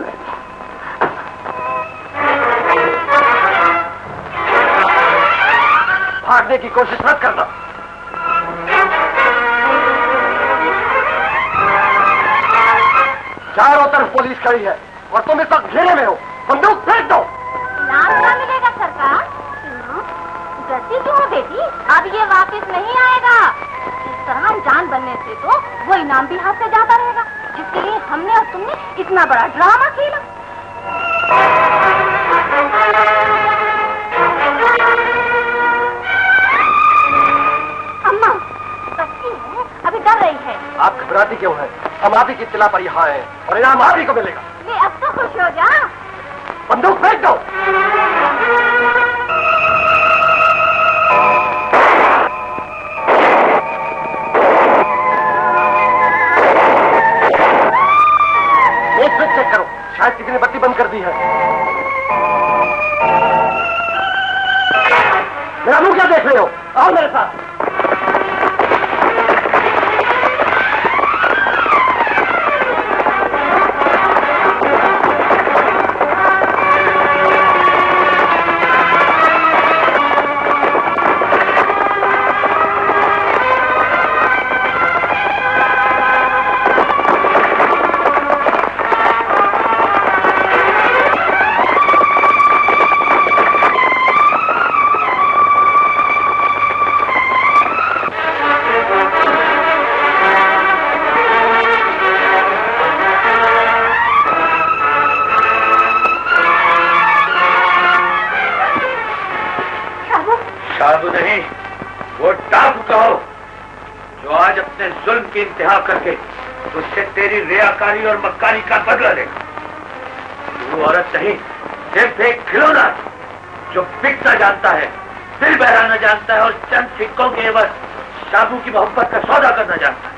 भागने की कोशिश मत करना। चारों तरफ पुलिस खड़ी है और तुम इस वक्त घेरे में हो। बंदूक फेंक दो। इनाम क्या मिलेगा सरकार? गलती क्यों है बेटी? अब ये वापस नहीं आएगा। इस तरह अनजान बनने से तो वो इनाम भी हाथ से जाता रहेगा, जिसके लिए हमने और तुमने इतना बड़ा ड्रामा खेला। अम्मा बच्ची है, अभी डर रही है। आप घबराती क्यों है? हम आप ही की इत्तला पर यहाँ आए और इनाम आप ही को मिलेगा। ले अब तो खुश हो जा। बंदूक फेंक दो। स्विच चेक करो, शायद किसी ने बत्ती बंद कर दी है। मेरा मुंह क्या देख रहे हो? आओ मेरे साथ। शाबू नहीं, वो डाकू कहो जो आज अपने जुल्म की इंतहा करके तुझसे तेरी रियाकारी और मक्कारी का बदला लेगा। तू औरत नहीं, सिर्फ एक खिलौना जो बिकना जानता है, दिल बहलाना जानता है और चंद सिक्कों के एवज शाबू की मोहब्बत का सौदा करना जानता है।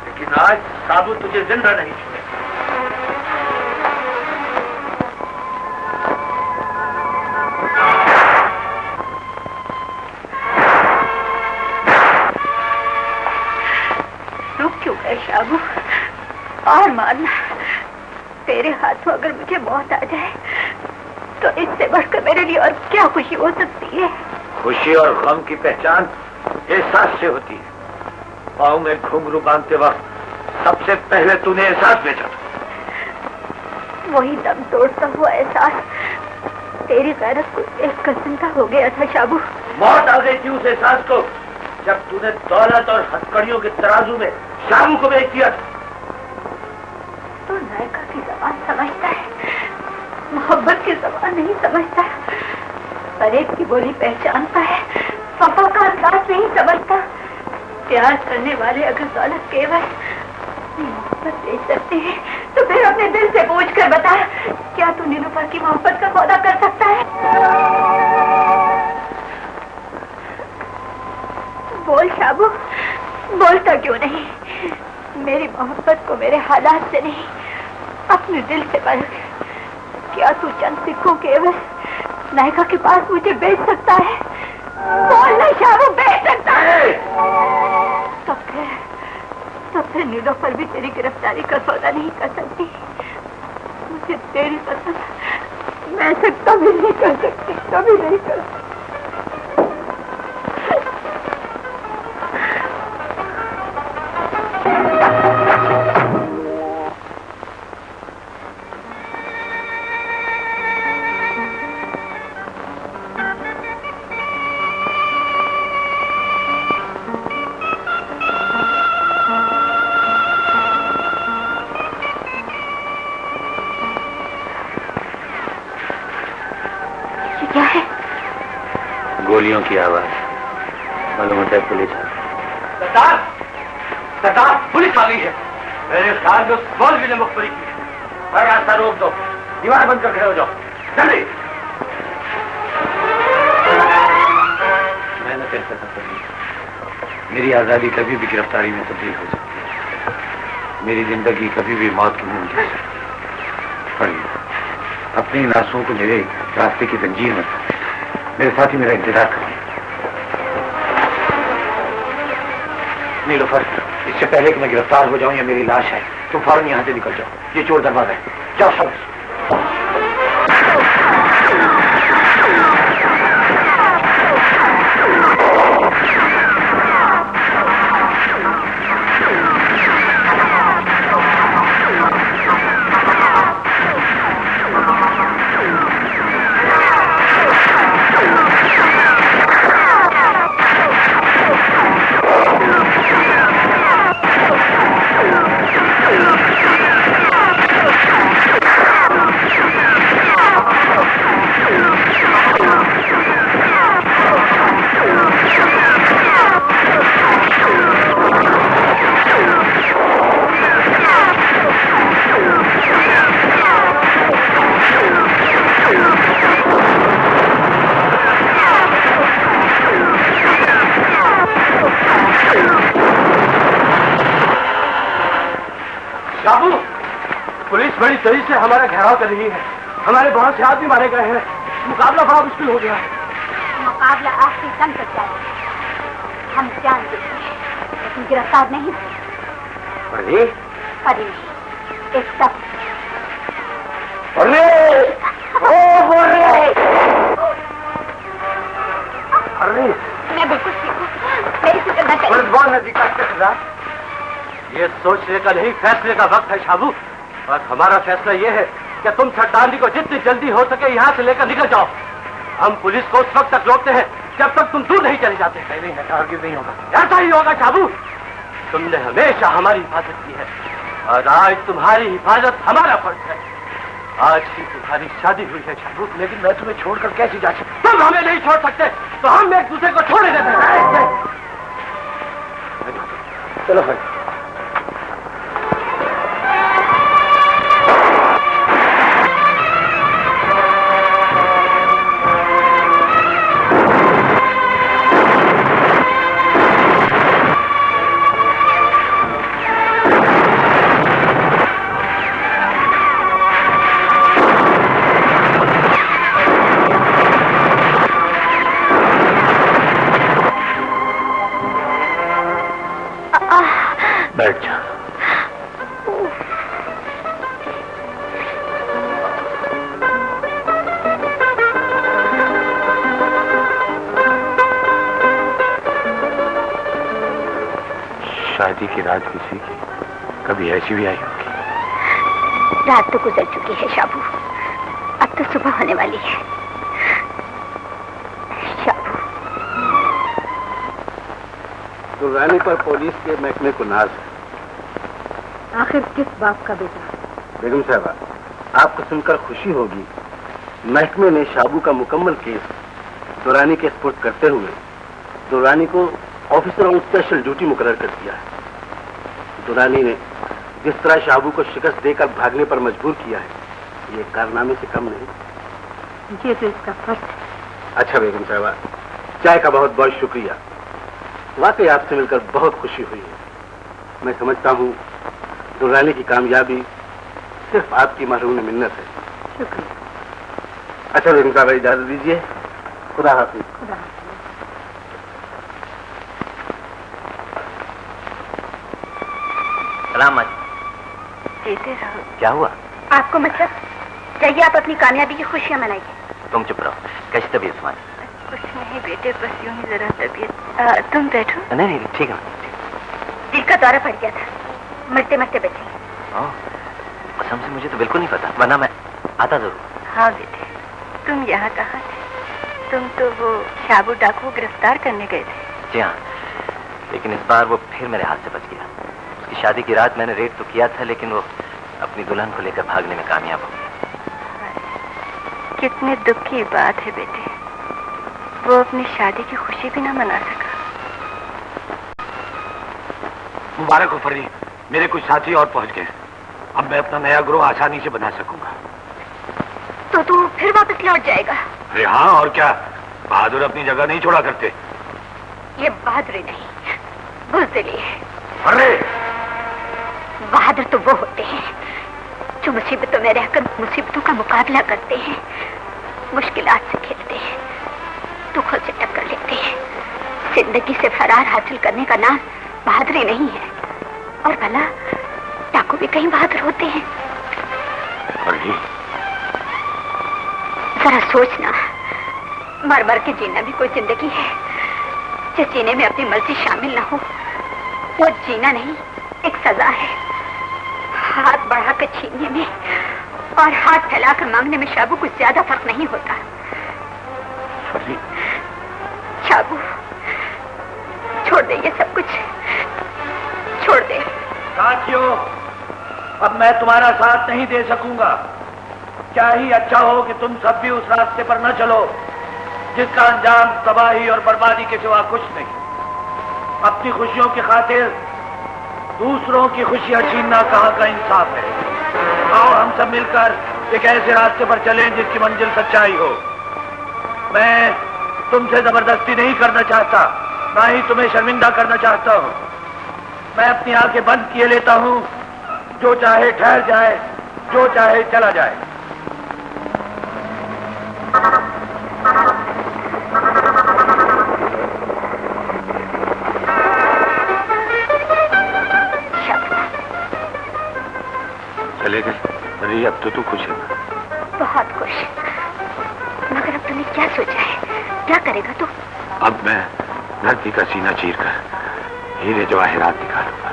लेकिन आज शाबू तुझे जिंदा नहीं छोड़ेगा। शाबू और मारना। तेरे हाथों अगर मुझे मौत आ जाए तो इससे बढ़कर मेरे लिए और क्या खुशी हो सकती है? खुशी और गम की पहचान एहसास से होती है। पाँव में घुंघरू बांधते वक्त सबसे पहले तूने एहसास बेचा था। वही दम तोड़ता हुआ एहसास तेरी गैरत को एक कसम का हो गया था शाबू। मौत आ गई थी उस एहसास को जब तूने दौलत और हथकड़ियों के तराजू में शाबू को बेच दिया था। तो नायका की जबान समझता है, मोहब्बत की जबान नहीं समझता। फरेब की बोली पहचानता है, वफा का अंदाज नहीं समझता। प्यार करने वाले अगर दौलत केवल मोहब्बत बेच सकते हैं तो फिर अपने दिल से पूछ कर बता, क्या तू नीलूफर की मोहब्बत का सौदा कर सकता है? बोल शाबू, बोलता क्यों नहीं? मेरी मोहब्बत को मेरे हालात से नहीं, अपने दिल से परख। क्या तू चंद सिक्कों के एवज नायका के पास मुझे बेच सकता है? बोल ना शाबू, बेच सकता है? तो फिर नीलोफर भी तेरी गिरफ्तारी का सौदा नहीं कर सकती। मुझे तेरी कसम, मैं ऐसा कभी नहीं कर सकती, कभी नहीं कर सकती। गोलियों की आवाज, मालूम होता है पुलिस आ गई। सरदार, सरदार, पुलिस आ गई है। मेरे ख्याल में उस मौलवी ने मुखबरी की है। रास्ता रोक दो, दीवार बंद कर खड़े हो जाओ, जल्दी। मैं न कह सकता, मेरी आजादी कभी भी गिरफ्तारी में तब्दील हो सकती है। मेरी जिंदगी कभी भी मौत की मुंह जा सकती है। अपनी नासों को मेरे रास्ते की जंजीर में मेरे साथी मेरा इंतजार करें। नीलोफर, इससे पहले कि मैं गिरफ्तार हो जाऊं या मेरी लाश है, तुम फौरन यहां से निकल जाओ। ये चोर दरवाजा है, जाओ सब। बड़ी तेजी से हमारा घेराव कर रही है। हमारे बहुत से आदमी मारे गए हैं। मुकाबला बड़ा मुश्किल हो गया है। मुकाबला आखिरी तक तक जारी है। हम जान देते हैं लेकिन गिरफ्तार नहीं। अरे अरे एक तक अरे अरे मैं बिल्कुल ठीक हूँ। मेरी फिक्र न करें। ये सोचने का नहीं, फैसले का वक्त है शाबू। और हमारा फैसला ये है कि तुम सरदारनी को जितनी जल्दी हो सके यहाँ से लेकर निकल जाओ। हम पुलिस को उस वक्त तक रोकते हैं जब तक तुम दूर नहीं चले जाते। नहीं होगा, ऐसा ही होगा शाबू। तुमने हमेशा हमारी हिफाजत की है और आज तुम्हारी हिफाजत हमारा फर्ज है। आज ही तुम्हारी शादी हुई है शाबू, लेकिन मैं तुम्हें छोड़कर कैसे जा सकता? तुम हमें नहीं छोड़ सकते तो हम एक दूसरे को छोड़े देते हैं। चलो भाई। बैठ जा। शादी की रात किसी की कभी ऐसी भी आई होगी? रात तो गुजर चुकी है शाबू, अब तो सुबह होने वाली है। शाबू, दुर्रानी पर पुलिस के महकमे को नाज है। आखिर किस बाप का बेटा? बेगम साहबा, आपको सुनकर खुशी होगी, महकमे ने शाबू का मुकम्मल केस दुर्रानी के स्पुर्द करते हुए दुर्रानी को ऑफिसर ऑन स्पेशल ड्यूटी मुकर्रर कर दिया है। दुर्रानी ने जिस तरह शाबू को शिकस्त देकर भागने पर मजबूर किया है, ये कारनामे से कम नहीं। ये तो इसका फर्ज है। अच्छा बेगम साहबा, चाय का बहुत बहुत शुक्रिया। वाकई आपसे मिलकर बहुत खुशी हुई है। मैं समझता हूँ दुर्रानी की कामयाबी सिर्फ आपकी महरूम मिन्नत है। शुक्रिया। अच्छा बेगम साहबा, इजाजत दीजिए। खुदा हाफिज। खुदा हाफिज। सलाम। जीते रहो। क्या हुआ? आपको मतलब चाहिए, आप अपनी कामयाबी की खुशियाँ मनाइए। तुम चुप रहो। कैसी तबीयत तुम्हारी? कुछ नहीं बेटे, बस यूं ही जरा तबीयत। तुम बैठो। नहीं नहीं ठीक है। दिल का दौरा पड़ गया था, मरते मरते बचे। कसम से मुझे तो बिल्कुल नहीं पता, वरना मैं आता जरूर। हाँ बेटे, तुम यहाँ कहाँ थे? तुम तो वो शाबू डाकू गिरफ्तार करने गए थे। जी हाँ, लेकिन इस बार वो फिर मेरे हाथ से बच गया। उसकी शादी की रात मैंने रेड तो किया था, लेकिन वो अपनी दुल्हन को लेकर भागने में कामयाब हो गया। कितने दुख की बात है बेटे, वो अपनी शादी की खुशी भी ना मना सका। मुबारक हो फरी, मेरे कुछ साथी और पहुंच गए। अब मैं अपना नया ग्रोह आसानी से बना सकूंगा। तो तू फिर वापस लौट जाएगा? अरे हाँ, और क्या, बहादुर अपनी जगह नहीं छोड़ा करते। ये बहादुरी नहीं, बुज़दिली है। अरे बहादुर तो वो होते हैं जो मुसीबतों में रहकर मुसीबतों का मुकाबला करते हैं, मुश्किलात से खेलते हैं, दुखों से टक्कर लेते हैं। जिंदगी से फरार हासिल करने का नाम बहादुरी नहीं है। और भला डाकू भी कहीं बहादुर होते हैं? अरे जरा सोचना, मर मर के जीना भी कोई जिंदगी है? जिस जीने में अपनी मर्जी शामिल ना हो, वो जीना नहीं, एक सजा है। हाथ बढ़ाकर छीनने में और हाथ फैलाकर मांगने में शाबू कुछ ज्यादा फर्क नहीं होता। शाबू, छोड़ दे ये सब कुछ, छोड़ दे। साथियों, अब मैं तुम्हारा साथ नहीं दे सकूंगा। क्या ही अच्छा हो कि तुम सब भी उस रास्ते पर न चलो जिसका अंजाम तबाही और बर्बादी के सिवा कुछ नहीं। अपनी खुशियों की खातिर दूसरों की खुशियां छीनना कहाँ का इंसाफ है। आओ हम सब मिलकर एक ऐसे रास्ते पर चलें जिसकी मंजिल सच्चाई हो। मैं तुमसे जबरदस्ती नहीं करना चाहता, ना ही तुम्हें शर्मिंदा करना चाहता हूँ। मैं अपनी आंखें बंद किए लेता हूँ, जो चाहे ठहर जाए, जो चाहे चला जाए। चले गए? अरे अब तो तू खुश है। बहुत खुश। मगर अब तूने क्या सोचा है? क्या करेगा तू? अब मैं धरती का सीना चीर कर हीरे जवाहरात निकालूंगा।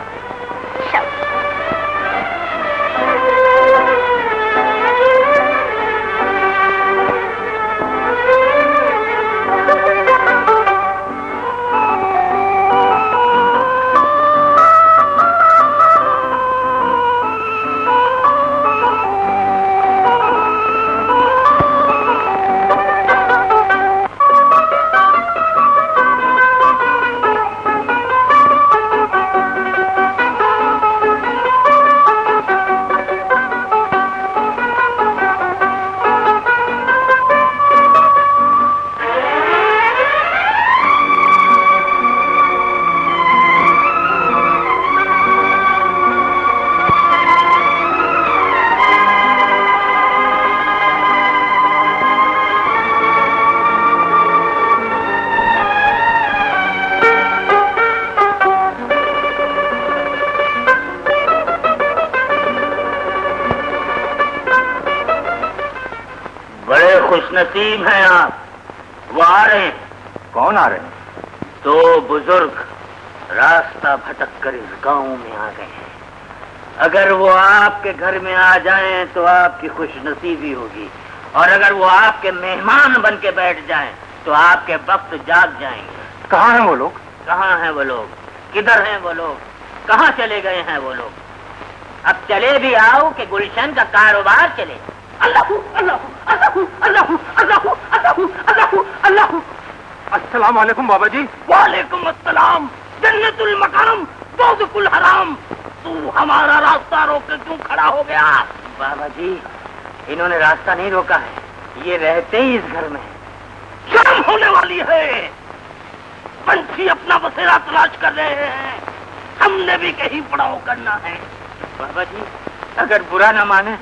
खुशनसीब हैं आप। वो आ रहे हैं। कौन आ रहे हैं? दो बुजुर्ग रास्ता भटक कर इस गांव में आ गए हैं। अगर वो आपके घर में आ जाएं तो आपकी खुशनसीबी होगी, और अगर वो आपके मेहमान बन के बैठ जाएं तो आपके वक्त जाग जाएंगे। कहाँ हैं वो लोग? कहाँ हैं वो लोग? किधर हैं वो लोग? कहाँ चले गए हैं वो लोग? अब चले भी आओ कि गुलशन का कारोबार चले। अल्लाह अल्लाह अल्लाह अल्लाह अल्लाह अल्लाह अल्लाह अल्लाह। अस्सलाम वालेकुम बाबा जी। वालेकुम अस्सलाम। जन्नतुल मकाम दोज़कुल हराम। तू हमारा रास्ता रोक के क्यों खड़ा हो गया? बाबा जी, इन्होंने रास्ता नहीं रोका है, ये रहते ही इस घर में। शाम होने वाली है, पंछी अपना बसेरा तलाश कर रहे हैं, हमने भी कहीं पड़ाव करना है। बाबा जी, अगर बुरा न माने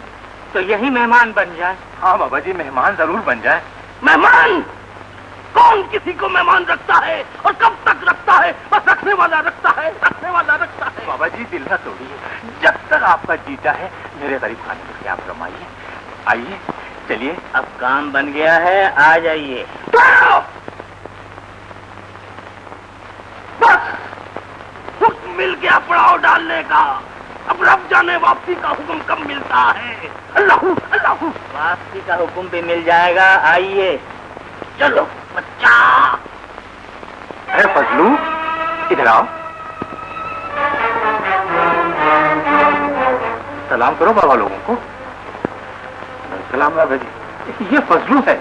तो यही मेहमान बन जाए। हाँ बाबा जी, मेहमान जरूर बन जाए। मेहमान? कौन किसी को मेहमान रखता है और कब तक रखता है? बस रखने वाला रखता है, रखने वाला रखता है। बाबा जी, दिल न तोड़िए, जब तक आपका जीता है मेरे गरीब खाने पर क्या फरमाइए। आइए, चलिए। अब काम बन गया है, आ जाइए। बस हुक्म मिल गया पड़ाव डालने का। अब रब जाने वापसी का हुक्म कब मिलता है। अल्लाह अल्लाह। वापसी का हुक्म भी मिल जाएगा, आइए। चलो बच्चा। अरे फजलू, इधर आओ। सलाम करो बाबा लोगों को। सलाम बाबा जी। ये फजलू है,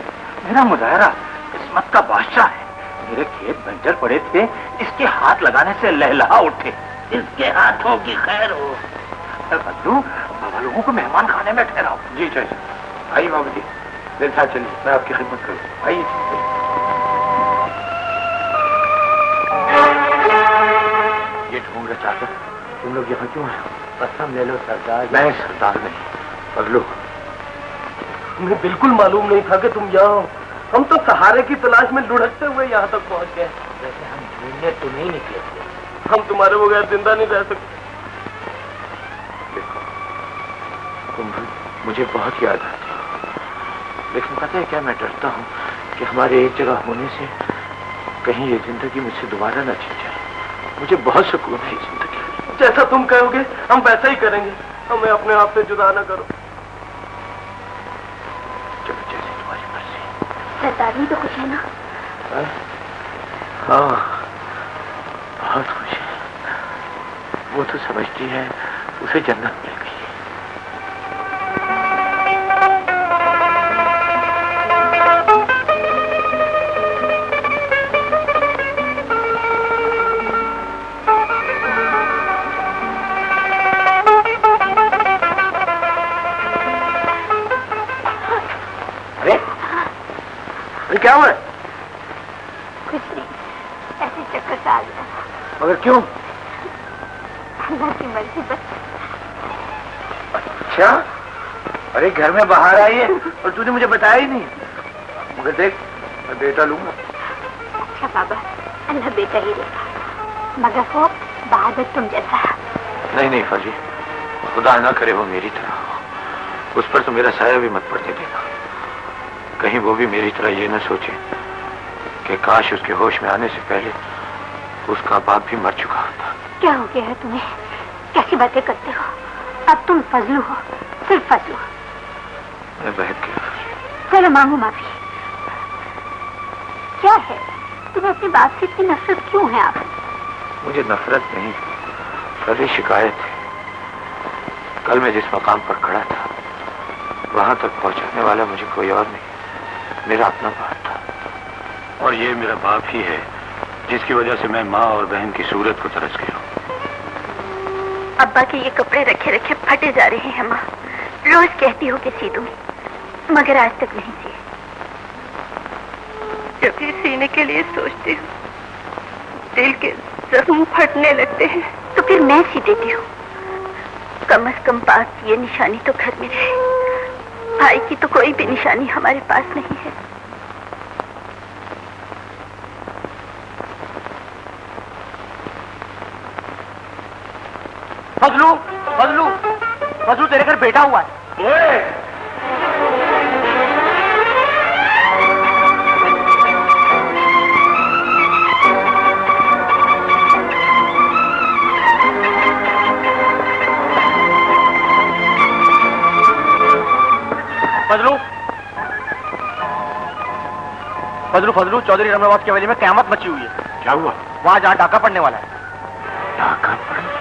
मेरा मुजाहरा, किस्मत का बादशाह है। मेरे खेत बंजर पड़े थे, इसके हाथ लगाने से लहलहा उठे। इसके हाथों की खैर हो। फजलू, बाबा लोगों को मेहमान खाने में ठहराओ। जी चाचा। आइए बाबा जी, मेरे साथ चलिए, मैं आपकी खिदमत करूँ। आइए। ये ढूंढ रहे चाचा, तुम लोग यहाँ क्यों आए? कसम ले लो सरदार। मैं सरदार नहीं, फजलू। हमें बिल्कुल मालूम नहीं था कि तुम यहाँ हो। हम तो सहारे की तलाश में लुढ़कते हुए यहाँ तक पहुँच गए। वैसे हम ढूंढने तो नहीं निकले थे। हम तुम्हारे बगैर जिंदा नहीं रह सकते। देखो, तुम मुझे बहुत याद आती हो, लेकिन पता है क्या, मैं डरता हूँ कि हमारे एक जगह होने से कहीं ये जिंदगी मुझसे दोबारा न छिन जाए। मुझे बहुत सुकून है जिंदगी। जैसा तुम कहोगे हम वैसा ही करेंगे। हमें अपने आप से जुदा न करो। चलो, जैसे तुम्हारी मर्जी। सरदार भी तो खुश है ना? हाँ, बहुत खुश है। वो तो समझती है उसे जन्नत मिल गई। अरे क्या हुआ? कुछ नहीं, ऐसे चक्कर से आ गया। मगर क्यों? अल्लाह की मर्जी बस। अच्छा, अरे घर में बाहर आई है और तूने मुझे बताया ही नहीं। मगर देख, मैं बेटा लूंगा। अच्छा बाबा, अल्लाह बेटा ही देगा, मगर वो बहादुर तुम जैसा। नहीं नहीं फौजी, खुदा ना करे वो मेरी तरह हो। उस पर तो मेरा साया भी मत पड़ने देना। कहीं वो भी मेरी तरह ये न सोचे कि काश उसके होश में आने से पहले उसका बाप भी मर चुका होता। क्या हो गया है तुम्हें? कैसी बातें करते हो? अब तुम फजलू हो, सिर्फ फजलू। मैं बहक गया। चलो मांगो माफी। क्या है, तुम्हें अपनी बात से इतनी नफरत क्यों है? आप मुझे नफरत नहीं, कभी शिकायत है। कल मैं जिस मकाम पर खड़ा था वहां तक पहुंचाने वाला मुझे कोई और नहीं, मेरा अपना बाप था। और ये मेरा बाप ही है जिसकी वजह से मैं माँ और बहन की सूरत को तरस गया। अब्बा के ये कपड़े रखे रखे फटे जा रहे हैं माँ। रोज कहती हो कि सी दूं, मगर आज तक नहीं सिए। जब भी सीने के लिए सोचती हूँ दिल के जख्म फटने लगते हैं, तो फिर मैं सी देती हूँ। कम से कम पास ये निशानी तो घर में रहे। भाई की तो कोई भी निशानी हमारे पास नहीं है। फजलू, फजलू, फजलू तेरे घर बेटा हुआ है। ओए! फजलू, फजलू, फजलू, चौधरी रमनवास की हवेली में क़यामत मची हुई है। क्या हुआ? वहां जहाँ डाका पड़ने वाला है। डाका पड़ने?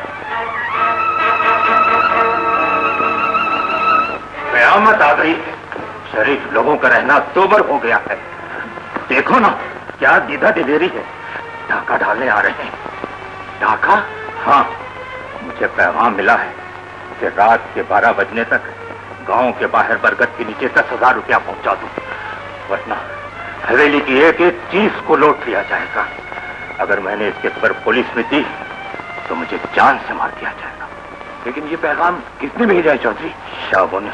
क़यामत आ गई। शरीफ लोगों का रहना तोबर हो गया है। देखो ना क्या दीदा दिलेरी है। डाका डालने आ रहे हैं। डाका? हाँ, मुझे पैगाम मिला है कि रात के 12 बजने तक गांव के बाहर बरगद के नीचे 10,000 रुपया पहुंचा दूं, वरना हवेली की एक एक चीज को लौट लिया जाएगा। अगर मैंने इसकी खबर पुलिस में दी तो मुझे जान से मार दिया जाएगा। लेकिन ये पैगाम किसने भेजा है चौधरी? शाबू ने।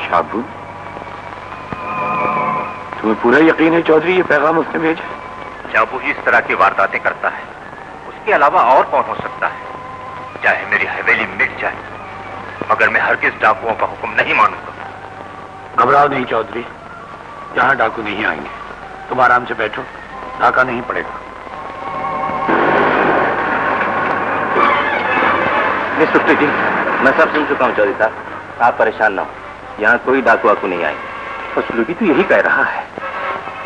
शाबू? तुम्हें पूरा यकीन है चौधरी ये पैगाम उसने भेजा? शाबू ही इस तरह की वारदातें करता है, उसके अलावा और कौन हो सकता है? चाहे मेरी हवेली मिट जाए, मगर मैं हरगिज डाकुओं का हुक्म नहीं मानूंगा। घबराओ नहीं चौधरी, यहाँ डाकू नहीं आएंगे। तुम आराम से बैठो, डाका नहीं पड़ेगा। इंस्पेक्टर जी, मैं सब सुन चुका हूँ चौधरी साहब, आप परेशान ना हो। यहाँ कोई डाकू वाकू नहीं आएंगे। फसलू भी तो यही कह रहा है।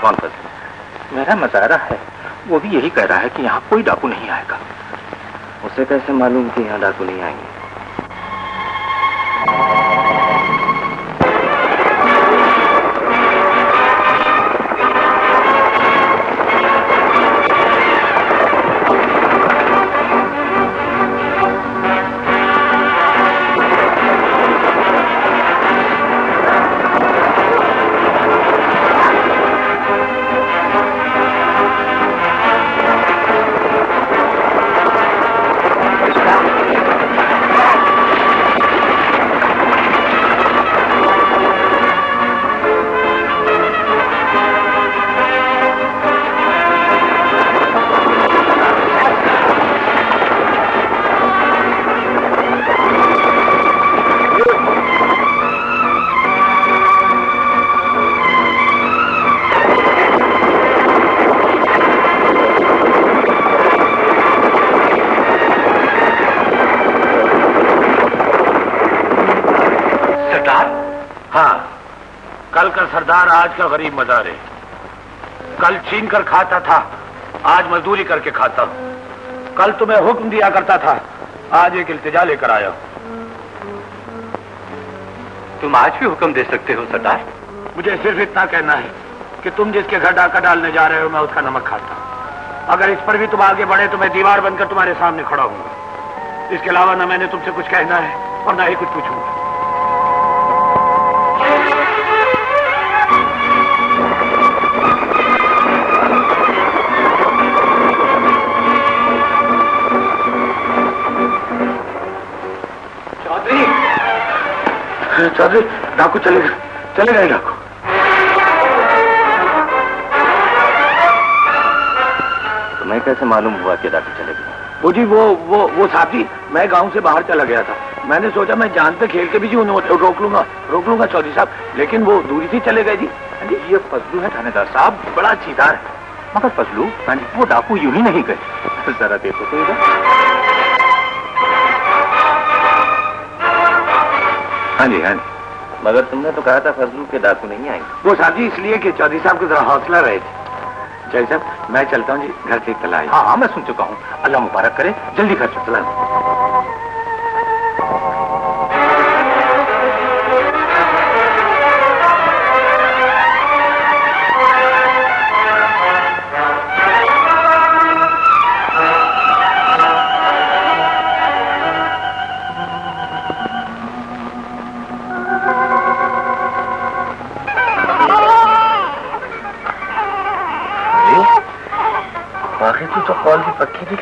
कौन फसलू? मेरा मजारा है, वो भी यही कह रहा है कि यहाँ कोई डाकू नहीं आएगा। उसे कैसे मालूम कि यहाँ डाकू नहीं आएंगे? सरदार आज का गरीब मजार है। कल छीन कर खाता था, आज मजदूरी करके खाता हूं। कल तुम्हें हुक्म दिया करता था, आज एक इल्तिजा लेकर आया हूं। तुम आज भी हुक्म दे सकते हो सरदार। मुझे सिर्फ इतना कहना है कि तुम जिसके घर डाका डालने जा रहे हो मैं उसका नमक खाता हूं। अगर इस पर भी तुम आगे बढ़े तो मैं दीवार बनकर तुम्हारे सामने खड़ा हूंगा। इसके अलावा न मैंने तुमसे कुछ कहना है और न ही कुछ पूछूंगा। चौधरी, डाकू चले गए डाकू। तुम्हें कैसे मालूम हुआ कि डाकू चले गए? वो जी वो साहब जी, मैं गांव से बाहर चला गया था। मैंने सोचा मैं जान पे खेल के भी जी उन्हें रोक लूंगा चौधरी साहब, लेकिन वो दूरी से चले गए जी। हाँ जी, ये फजलू है थानेदार साहब, बड़ा चीदार है। मगर फजलू, हाँ जी, वो डाकू यूं ही नहीं गए। जरा देखो तो इधर। हाँ जी, मगर तुमने तो कहा था फजलू के डाकू नहीं आएंगे। वो साहब जी इसलिए कि चौधरी साहब को जरा हौसला रहे थे। चल साहब, मैं चलता हूँ जी, घर से इत्तला आई। हाँ, मैं सुन चुका हूँ। अल्लाह मुबारक करे, जल्दी घर से चला। तो कॉल की पक्की थी।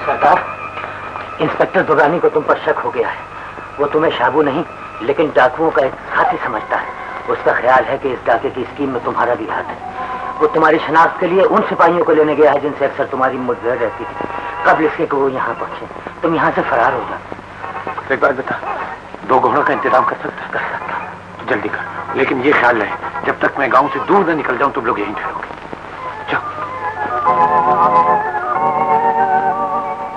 सरदार, इंस्पेक्टर दुर्रानी को तुम पर शक हो गया है। वो तुम्हें शाबू नहीं लेकिन डाकुओं का एक साथी समझता है। उसका ख्याल है कि इस डाके की स्कीम में तुम्हारा भी हाथ है। वो तुम्हारी शनाख्त के लिए उन सिपाहियों को लेने गया है जिनसे अक्सर तुम्हारी मुठभेड़ रहती थी। कब इसके को वो यहाँ पहुंचे, तुम यहाँ से फरार हो जाओ। एक बात बता, 2 घोड़ों का इंतजाम कर सकता? कर सकता। तो जल्दी कर, लेकिन ये ख्याल रहे जब तक मैं गांव से दूर न निकल जाऊं तुम लोग यहीं ठहरोगे। जाओ।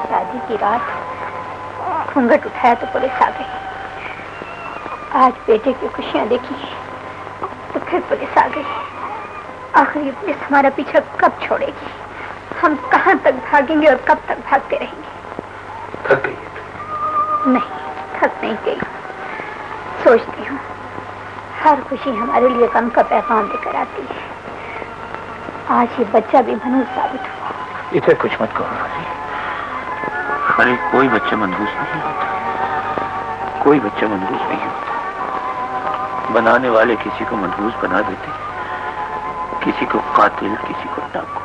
शादी की रात घूंघट उठाया तो पुलिस आ गई। आज बेटे की खुशियां देखी तो फिर पुलिस आ गई। आखिर ये पुलिस हमारा पीछा कब छोड़ेगी? हम कहां तक भागेंगे और कब तक भागते रहेंगे? थक गई? नहीं, थक नहीं गई। सोचती हूँ हर खुशी हमारे लिए गम का पैगाम लेकर आती है। आज ये बच्चा भी मनहूस साबित हुआ। इसे कुछ मत कहो। अरे कोई बच्चा मनहूस नहीं होता, कोई बच्चा मनहूस नहीं होता। बनाने वाले किसी को मनहूस बना देते, किसी को कातिल, किसी को डाकू।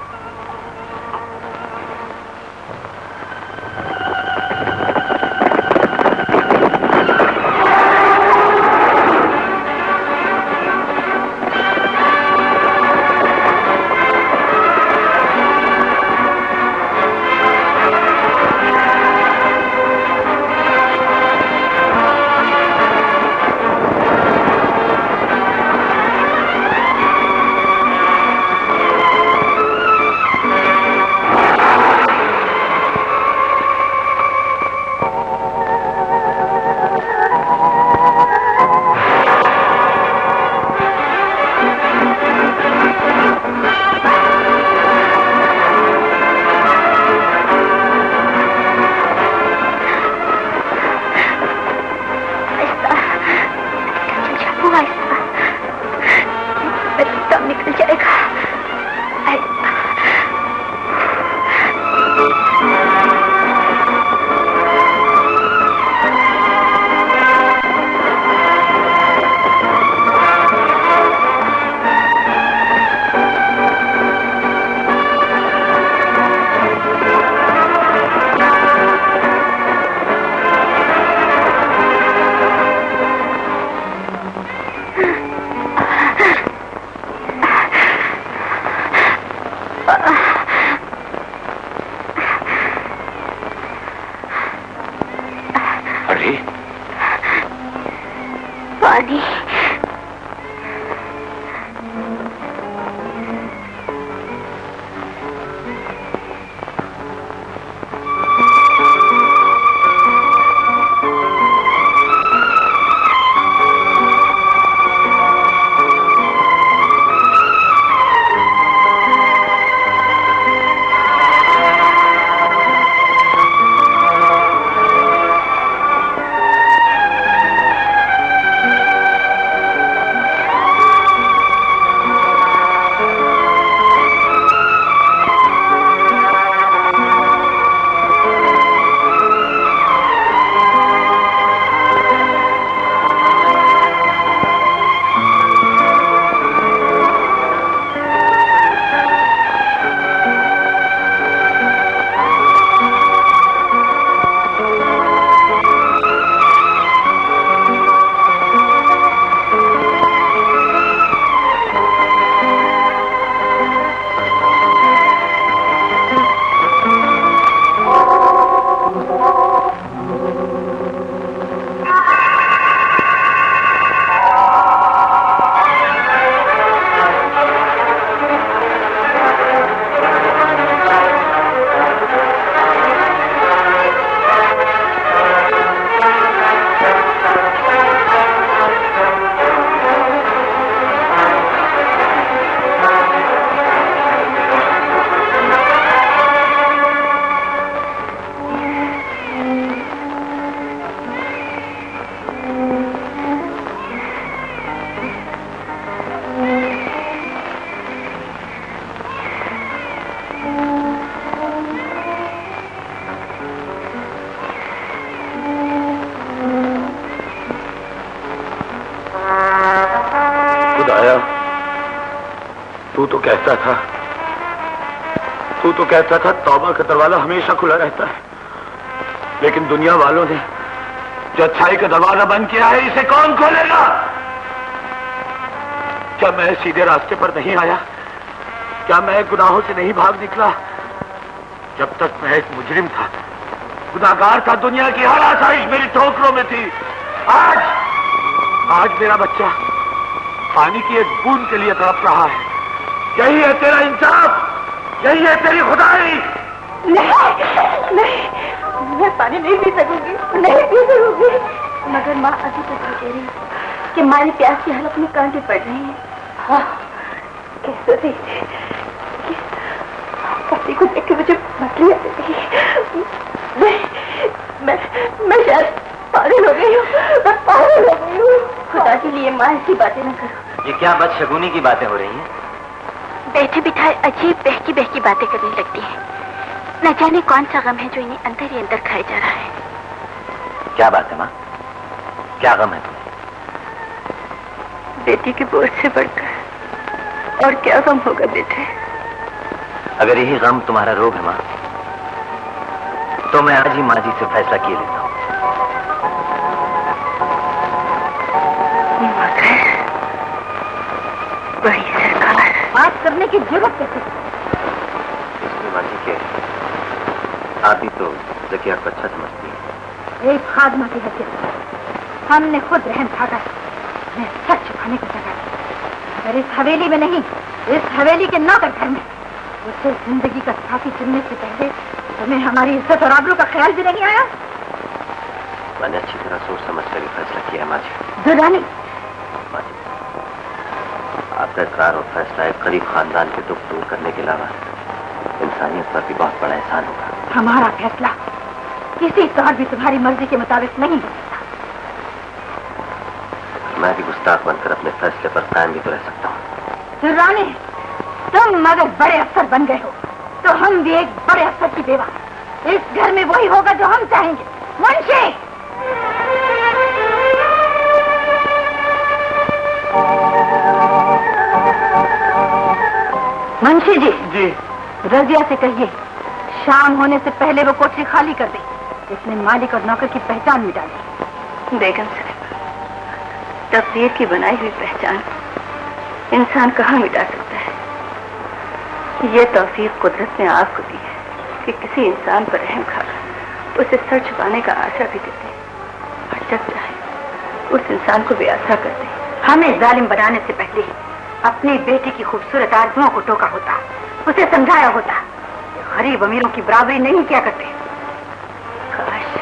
तू तो कहता था तौबा का दरवाजा हमेशा खुला रहता है, लेकिन दुनिया वालों ने जो अच्छाई का दरवाजा बंद किया है, इसे कौन खोलेगा? क्या मैं सीधे रास्ते पर नहीं आया? क्या मैं गुनाहों से नहीं भाग निकला? जब तक मैं एक मुजरिम था, गुनाहगार था, दुनिया की हर आसाइश मेरी ठोकरों में थी। आज मेरा बच्चा पानी की एक बूंद के लिए तड़प रहा है। यही है तेरा इंसाफ, यही है तेरी खुदाई। नहीं, मैं पानी नहीं पी सकूंगी, नहीं पी सकूंगी। मगर माँ अभी तक कह रही कि मारी प्यास की हालत में कांटे पड़ रही है। हाँ, कैसे थी पति को देख के मुझे मछली आ रही। मैं शायद पागल हो गई हूँ, मैं पागल हो गई हूँ। खुदा के लिए माँ ऐसी बातें न करो। ये क्या बदशगुनी की बातें हो रही हैं? बैठे बिठाए अजीब बहकी बहकी बातें करने लगती हैं। न जाने कौन सा गम है जो इन्हें अंदर ही अंदर खाए जा रहा है। क्या बात है माँ? क्या गम है तुम्हें? बेटी के बोझ से बढ़कर और क्या गम होगा बेटे? अगर यही गम तुम्हारा रोग है माँ, तो मैं आज ही माँ जी से फैसला किए लेता हूँ। बड़ी सरकार, बात करने की जरूरत कैसे? इसलिए माँ जी के आप ही तो जकिया को अच्छा समझती है। एक खादमा की हैसियत हमने खुद रहम खाकर सच छुपाने की जगह, अगर इस हवेली में नहीं, इस हवेली के नौकर घर में उसे जिंदगी का साथी चुनने से पहले तुम्हें हमारी इज्जत और आबरू का ख्याल भी नहीं आया? मैंने अच्छी तरह सोच समझ कर ही फैसला किया माँ जी। दुरानी, माँ जी, आपका इकरार और फैसला एक गरीब खानदान के दुख दूर करने के अलावा इंसानियत पर भी बहुत बड़ा एहसान होगा। हमारा फैसला किसी तौर भी तुम्हारी मर्जी के मुताबिक नहीं हो सकता। मैं भी गुस्ताख बनकर अपने फैसले पर कायम भी तो रह सकता हूँ। दुरानी, तुम मगर बड़े अफसर बन गए हो, तो हम भी एक बड़े अफसर की बेवा। इस घर में वही होगा जो हम चाहेंगे। मुंशी, मुंशी जी, रजिया से कहिए शाम होने से पहले वो कोठरी खाली कर दे। इसने मालिक और नौकर की पहचान मिटा दी। बेगम साहब, तकदीर की बनाई हुई पहचान इंसान कहाँ मिटा सकता है? ये तौफीक कुदरत ने आपको दी है कि किसी इंसान पर रहम खाकर उसे सर छुपाने का आशा भी देते, और जब चाहे उस इंसान को बेआसरा कर दे। हमें जालिम बनाने से पहले अपनी बेटी की खूबसूरत आरज़ुओं को टोका होता, उसे समझाया होता। गरीब अमीरों की बराबरी नहीं किया करते। काश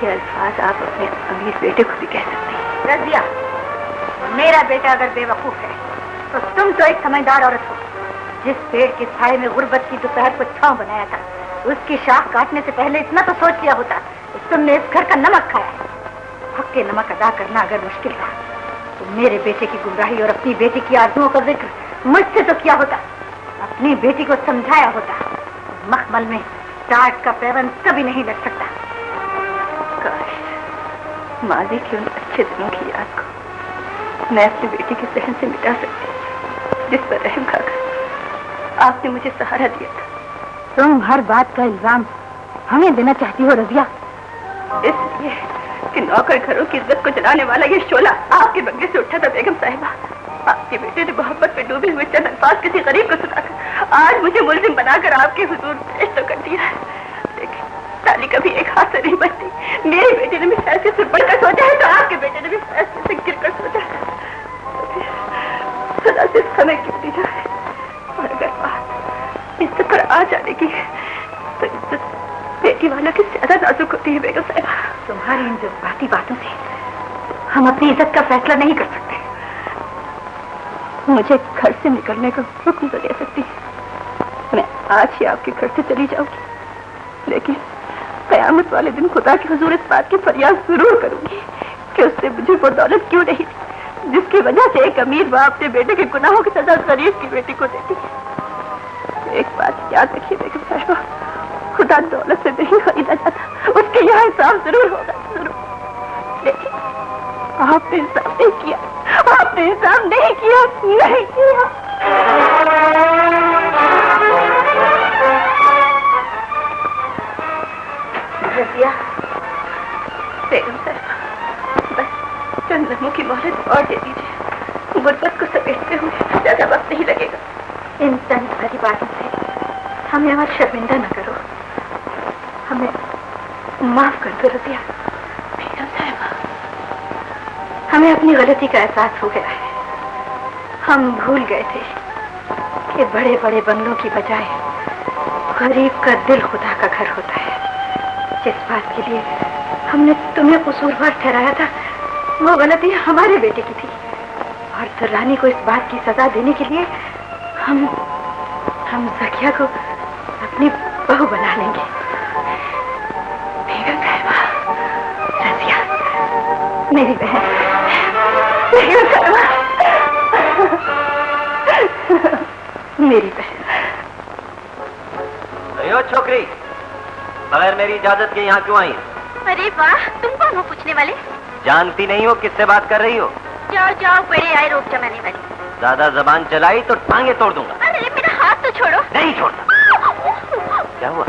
ये अल्फाज आप अपने अमीर बेटे को भी कह सकते हैं। रजिया, मेरा बेटा अगर बेवकूफ है तो तुम तो एक समझदार औरत हो। जिस पेड़ के साए में गुर्बत की दोपहर को छांव बनाया था, उसकी शाख काटने से पहले इतना तो सोच लिया होता कि तुमने इस घर का नमक खाया है। हक के नमक अदा करना अगर मुश्किल था तो मेरे बेटे की गुमराही और अपनी बेटी की आरज़ुओं का जिक्र मुझसे तो किया होता, अपनी बेटी को समझाया होता। मखमल में टाट का पैबंद कभी नहीं लग सकता। काश माजी के उन अच्छे दिनों की याद को मैं अपनी बेटी के जहन से मिटा सकती, जिस पर रहम खाकर आपने मुझे सहारा दिया था। तुम हर बात का इल्जाम हमें देना चाहती हो रजिया, इसलिए कि नौकर घरों की इज्जत को जलाने वाला ये शोला आपके बंगले से उठा था। बेगम साहिबा, आपके बेटे ने मोहब्बत में डूबे हुए चंद अल्फाज किसी गरीब को सुनाकर आज मुझे मुल्जिम बनाकर आपके हुजूर पेश तो कर दिया है। लेकिन ताली कभी एक हाथ से नहीं बनती। मेरे बेटे ने भी फैसले से बढ़कर सोचा है, तो आपके बेटे ने भी फैसले से गिरकर सोचा है। सदा से समय गिरती जाए, और अगर बात इज्जत पर आ जाने की है तो इज्जत बेटी वाला की ज्यादा नाजुक होती है। बेगम साहिबा, तुम्हारी इन जज्बाती बातों से हम अपनी इज्जत का फैसला नहीं कर सकते। मुझे घर से निकलने का हुक्म तो दे सकती है, मैं आज ही आपके घर से चली जाऊंगी, लेकिन कयामत वाले दिन खुदा के हुजूर इस बात की फरियाद जरूर करूंगी कि उससे मुझे वो दौलत क्यों नहीं दी जिसकी वजह से एक अमीर बाप अपने बेटे के गुनाहों की सजा गरीब की बेटी को देती है। एक बात याद रखिए बेगम साहिबा, खुदा दौलत से नहीं खरीदा जाता, उसके यहाँ हिसाब जरूर होगा, जरूर। लेकिन आपने इंसाफ नहीं किया, आपने इंसाफ नहीं किया, नहीं किया। बातों से हमें और शर्मिंदा न करो। हमें माफ कर दो रजिया। बेगम साहिबा, हमें अपनी गलती का एहसास हो गया है। हम भूल गए थे कि बड़े बड़े बंगलों की बजाय गरीब का दिल खुदा का घर होता है। जिस बात के लिए हमने तुम्हें कसूरवार ठहराया था, वो गलती हमारे बेटे की थी, और दुर्रानी को इस बात की सजा देने के लिए हम ज़किया को अपनी बहू बना लेंगे। बेगम साहिबा, रजिया, मेरी बहन, बेगम साहिबा, मेरी बहन। अयो छोकरी, बगैर मेरी इजाजत के यहाँ क्यों आई है? अरे वाह, तुम कौन हो पूछने वाले? जानती नहीं हो किससे बात कर रही हो? जाओ जाओ, बड़े आए रोक जमाने वाले। ज्यादा जबान चलाई तो टांगे तोड़ दूंगा। अरे मेरा हाथ तो छोड़ो। नहीं छोड़ता। क्या हुआ?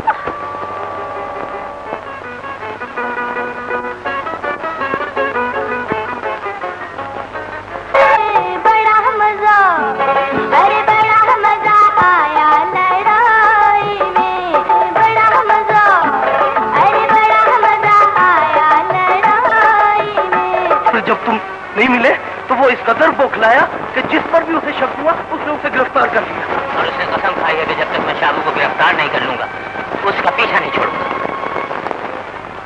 बड़ा मजा, अरे बड़ा मजा आया लड़ाई में। बड़ा मजा, अरे बड़ा मजा आया लड़ाई में। फिर जब तुम नहीं मिले तो वो इस कदर बौखलाया कि जिस पर भी उसे शक हुआ उसने उसे गिरफ्तार कर लिया। और उसने कसम खाई है कि जब तक मैं शाबू को गिरफ्तार नहीं कर लूंगा उसका पीछा नहीं छोड़ूंगा।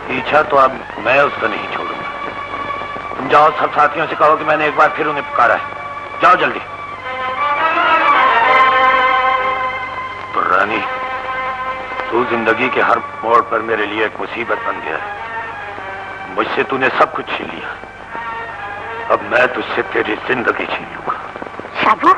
पीछा तो अब मैं उसका नहीं छोड़ूंगा। तुम जाओ, सब साथियों से कहो कि मैंने एक बार फिर उन्हें पुकारा है। जाओ जल्दी। रानी, तू जिंदगी के हर मोड़ पर मेरे लिए एक मुसीबत बन गया है। मुझसे तूने सब कुछ छीन लिया, अब मैं तुझसे तेरी जिंदगी छीन लूंगा। शाबू,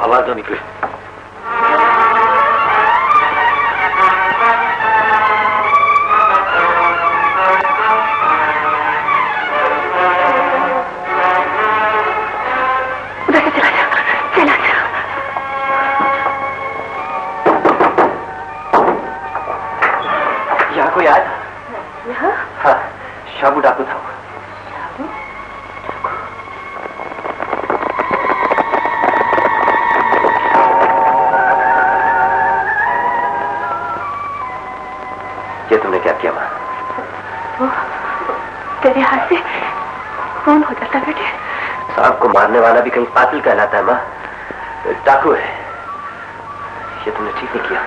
आवाज ना निकले। उधर से चला जा, चला जा। यहाँ कोई आया? यहाँ? हाँ, शाबू डाकू था। ये तुमने क्या किया माँ? तेरे हाथ से खून हो जाता बेटे। सांप को मारने वाला भी कहीं पातिल कहलाता है माँ। डाकू है। ये तुमने ठीक नहीं किया।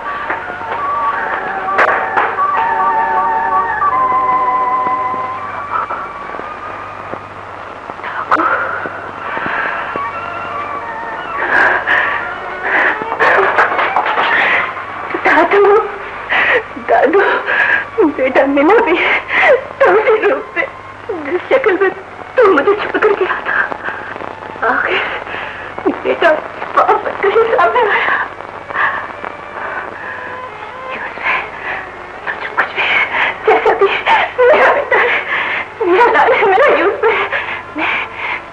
दादू, दादू, बेटा मिला भी है तुम्हारे रूप में, जिस शक्ल में तुम मुझे छुप कर गया था। आखिर बेटा पाप बनकर ही सामने आया। तुझे कुछ भी जैसा भी मेरा बेटा है, मेरा लाल है, मेरा यूसुफ है। मैं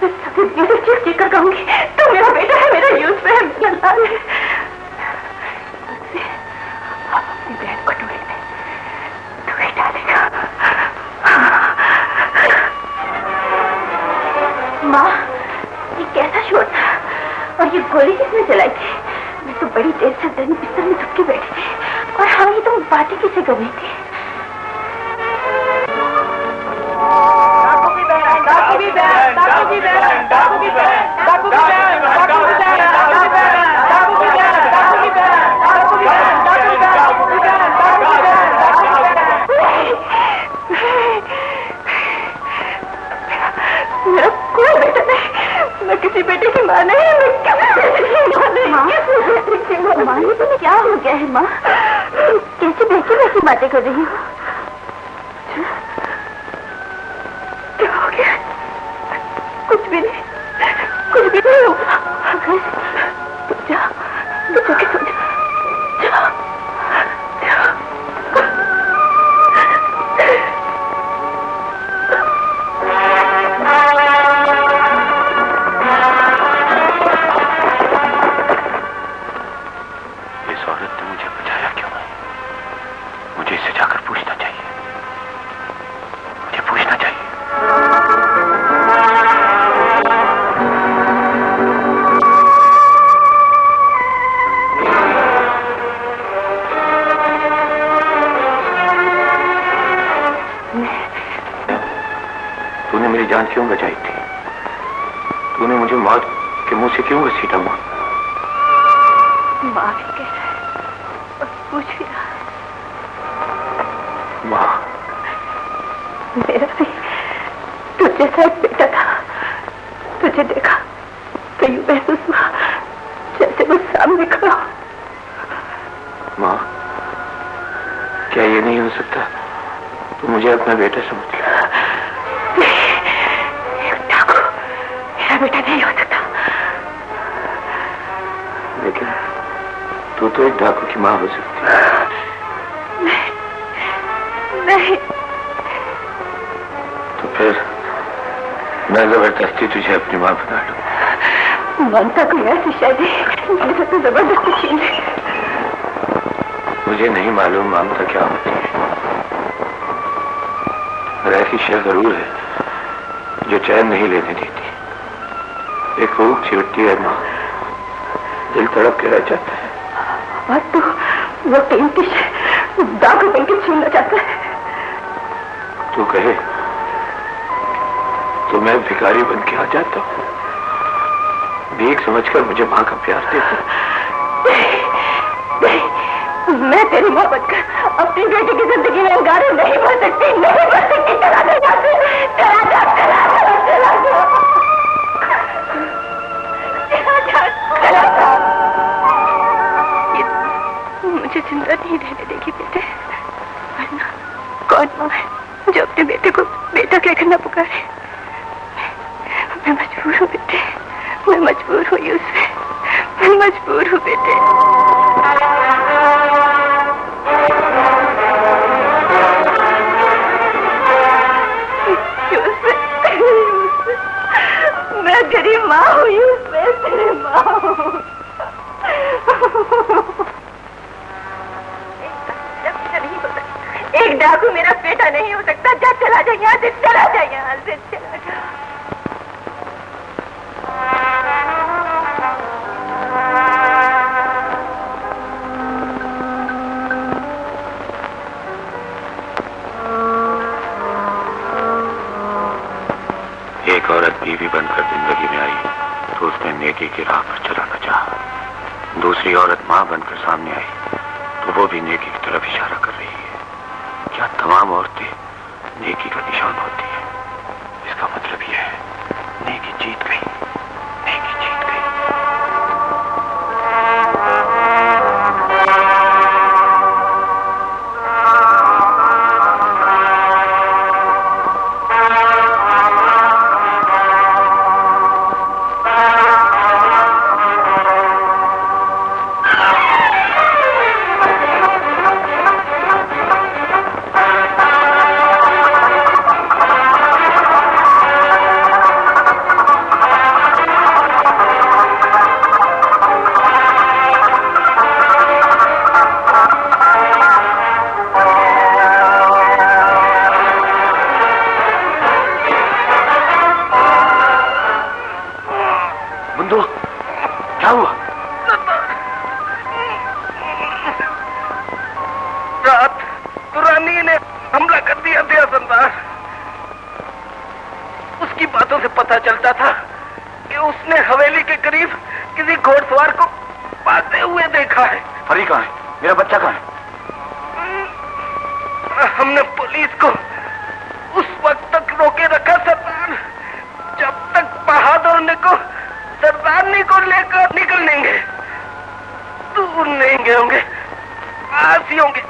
सभी दिनों से चीख चीख कर कहूंगी, तू मेरा बेटा है, मेरा यूसुफ है, मेरा लाल है। अपनी बहन को ढूंढ ले, तू बेटा ले। देर से दही बिस्तर में झुक के बैठी थी। और हाँ, ये तुम बातें किसे कर रही थी? मेरा कोई बेटा नहीं, मैं किसी बेटे की माँ नहीं, मैं माँ तुम्हें क्या हो गया है माँ? कैसी बेटी वैसी बातें कर रही हो? क्या हो गया? कुछ भी नहीं, कुछ भी नहीं होगा। तू जा, तू जाके सो जा। तूने मेरी जान क्यों बचाई थी? तूने मुझे मौत के मुंह से क्यों घसीटा? माँ माँ भी कह रहा है और पूछ भी रहा है। माँ, मेरा भी तुझे सा एक बेटा था। तुझे देखा तो यूं महसूस हुआ जैसे वो सामने खड़ा हो। माँ, क्या ये नहीं हो सकता? तू मुझे अपना बेटा समझ ले। डाकू मेरा बेटा नहीं हो सकता। लेकिन तू तो एक डाकू की माँ हो सकती है। नहीं। तो फिर मैं जबरदस्ती तुझे अपनी माँ बना लूं। मानता कोई ऐसी शादी जिसे तू जबरदस्ती छीन ले। मुझे नहीं मालूम ममता क्या होती है, पर ऐसी शय जरूर है जो चैन नहीं लेने देती। एक भूख छिड़ती है माँ, दिल तड़प के रह जाता है। और तू वो कीमती शय डाकू बन के छीनना चाहता है। तू कहे तो मैं भिखारी बन के आ जाता हूँ, भीख समझकर मुझे माँ का प्यार देता। मैं तेरी माँ बनकर अपनी बेटी की जिंदगी में अंगारे नहीं भर सकती, नहीं भर सकती। चला जा, चला जा, चला जा, चला जा। मुझे जिंदा नहीं रहने देगी बेटे, वरना कौन माँ है जो अपने बेटे को बेटा कहकर न पुकारे? मैं मजबूर हूँ बेटे, मैं मजबूर हूँ यूसुफ, मैं मजबूर हूँ बेटे। मैं तेरी माँ हूँ यूसुफ, तेरी माँ हूँ। एक डाकू मेरा बेटा नहीं हो सकता। जा, चला जा यहाँ से, चला जा यहाँ से, चला जा। एक औरत बीवी बनकर जिंदगी में आई तो उसने नेकी की राह पर चलाना चाहा। दूसरी औरत माँ बनकर सामने आई तो वो भी नेकी की तरफ इशारा कर रही है। क्या तमाम औरतें नेकी का निशान होती है? इसका मतलब यह है नेकी जीत गई, नेकी जीत गई। दुरानी ने हमला कर दिया था सरदार। उसकी बातों से पता चलता था कि उसने हवेली के करीब किसी घोड़सवार को भागते हुए देखा है। हरी कहाँ है? मेरा बच्चा कहाँ है? हमने पुलिस को उस वक्त तक रोके रखा सरदार, जब तक बहादुर को सरदारनी को लेकर निकल देंगे। दूर नहीं गए होंगे, पास ही होंगे।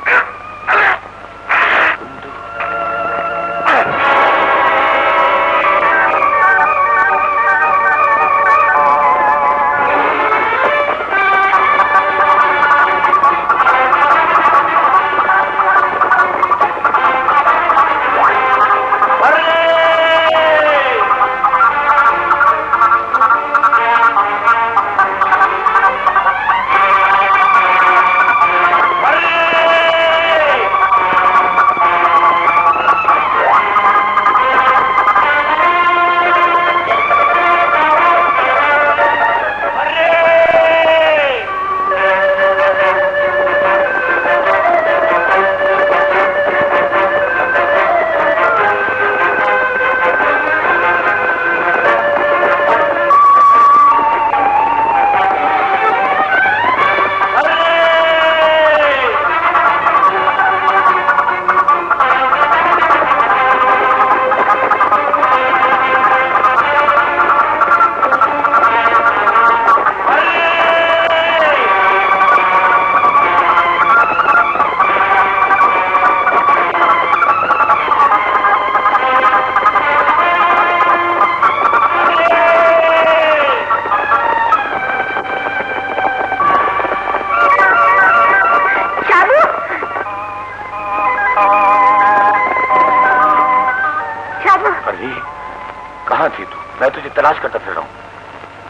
कहाँ थी तू? मैं तुझे तलाश करता फिर रहा हूँ।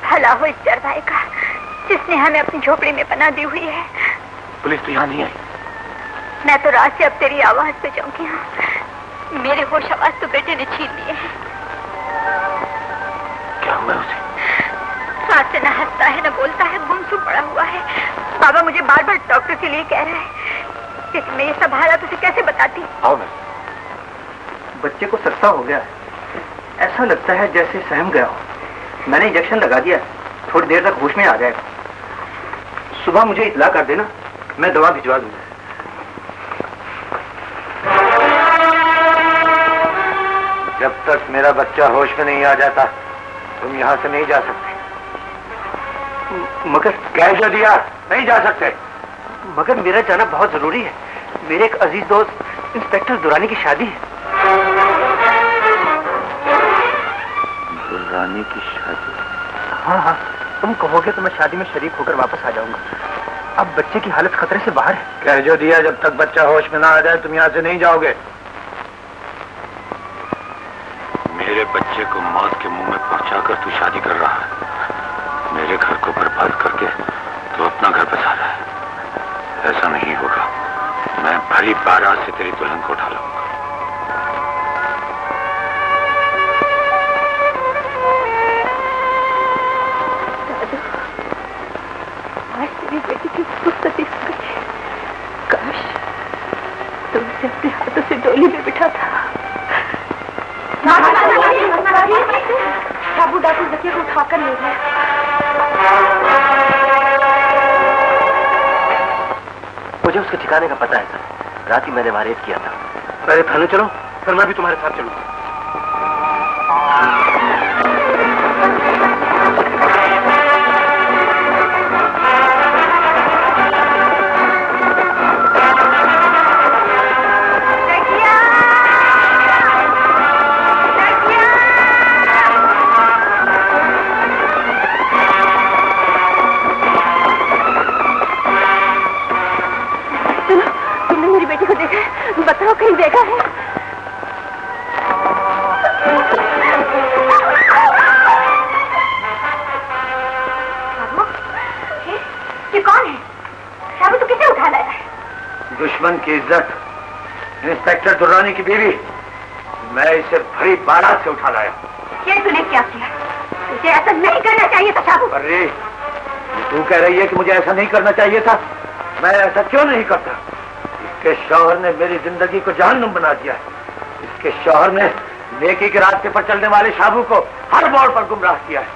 भला हो इस चरवाहे का जिसने हमें अपनी झोपड़ी में पनाह दी हुई है। पुलिस तो यहाँ नहीं आई। मैं तो रात से अब तेरी आवाज पे चौंकी हूँ। मेरे होश आवाज तो बेटे ने छीन लिए हैं। क्या हुआ उसे? रात से न हंसता है न बोलता है, गुमसुम पड़ा हुआ है। बाबा मुझे बार बार डॉक्टर के लिए कह रहा है, लेकिन मैं ये सब हालात उसे कैसे बताती? आओ मैं। बच्चे को सस्ता हो गया, ऐसा लगता है जैसे सहम गया हो। मैंने इंजेक्शन लगा दिया, थोड़ी देर तक होश में आ जाएगा। सुबह मुझे इत्तला कर देना, मैं दवा भिजवा दूंगा। जब तक मेरा बच्चा होश में नहीं आ जाता तुम यहाँ से नहीं जा सकते। मगर कह जो दिया, नहीं जा सकते। मगर मेरा जाना बहुत जरूरी है। मेरे एक अजीज दोस्त इंस्पेक्टर दुरानी की शादी है। दुरानी की शादी? हाँ हाँ, तुम कहोगे तो मैं शादी में शरीक होकर वापस आ जाऊंगा। अब बच्चे की हालत खतरे से बाहर है। कह जो दिया, जब तक बच्चा होश में ना आ जाए तुम यहाँ से नहीं जाओगे। मेरे बच्चे को मौत के मुंह में पहुंचाकर तू शादी कर रहा है। मेरे घर को बर्बाद करके तू अपना घर बसा रहा है। ऐसा नहीं होगा। मैं भरी बारात से तेरी दुल्हन को उठा लाऊंगा। आज तेरी बेटी की फुर्सत इस गई। काश तुमसे अपने हाथों से डोली में बिठा था। साबू डाकू जकिया को उठाकर ले गया। मुझे उसके ठिकाने का पता है सर। रात ही मैंने वहां रेड किया था। अरे थाने चलो, फिर मैं भी तुम्हारे साथ चलूंगा। बताओ कहीं देखा है? ये कौन है? शाबू तो किसे उठा लाया है? दुश्मन की इज्जत, इंस्पेक्टर दुर्रानी की बीवी। मैं इसे भरी बारात से उठा लाया। ये तूने क्या किया? तुझे ऐसा नहीं करना चाहिए था शाबू। अरे तू कह रही है कि मुझे ऐसा नहीं करना चाहिए था। मैं ऐसा क्यों नहीं करता? इसके शौहर ने मेरी जिंदगी को जहन्नुम बना दिया। इसके शौहर ने नेकी के रास्ते पर चलने वाले शाबू को हर मोड़ पर गुमराह किया है।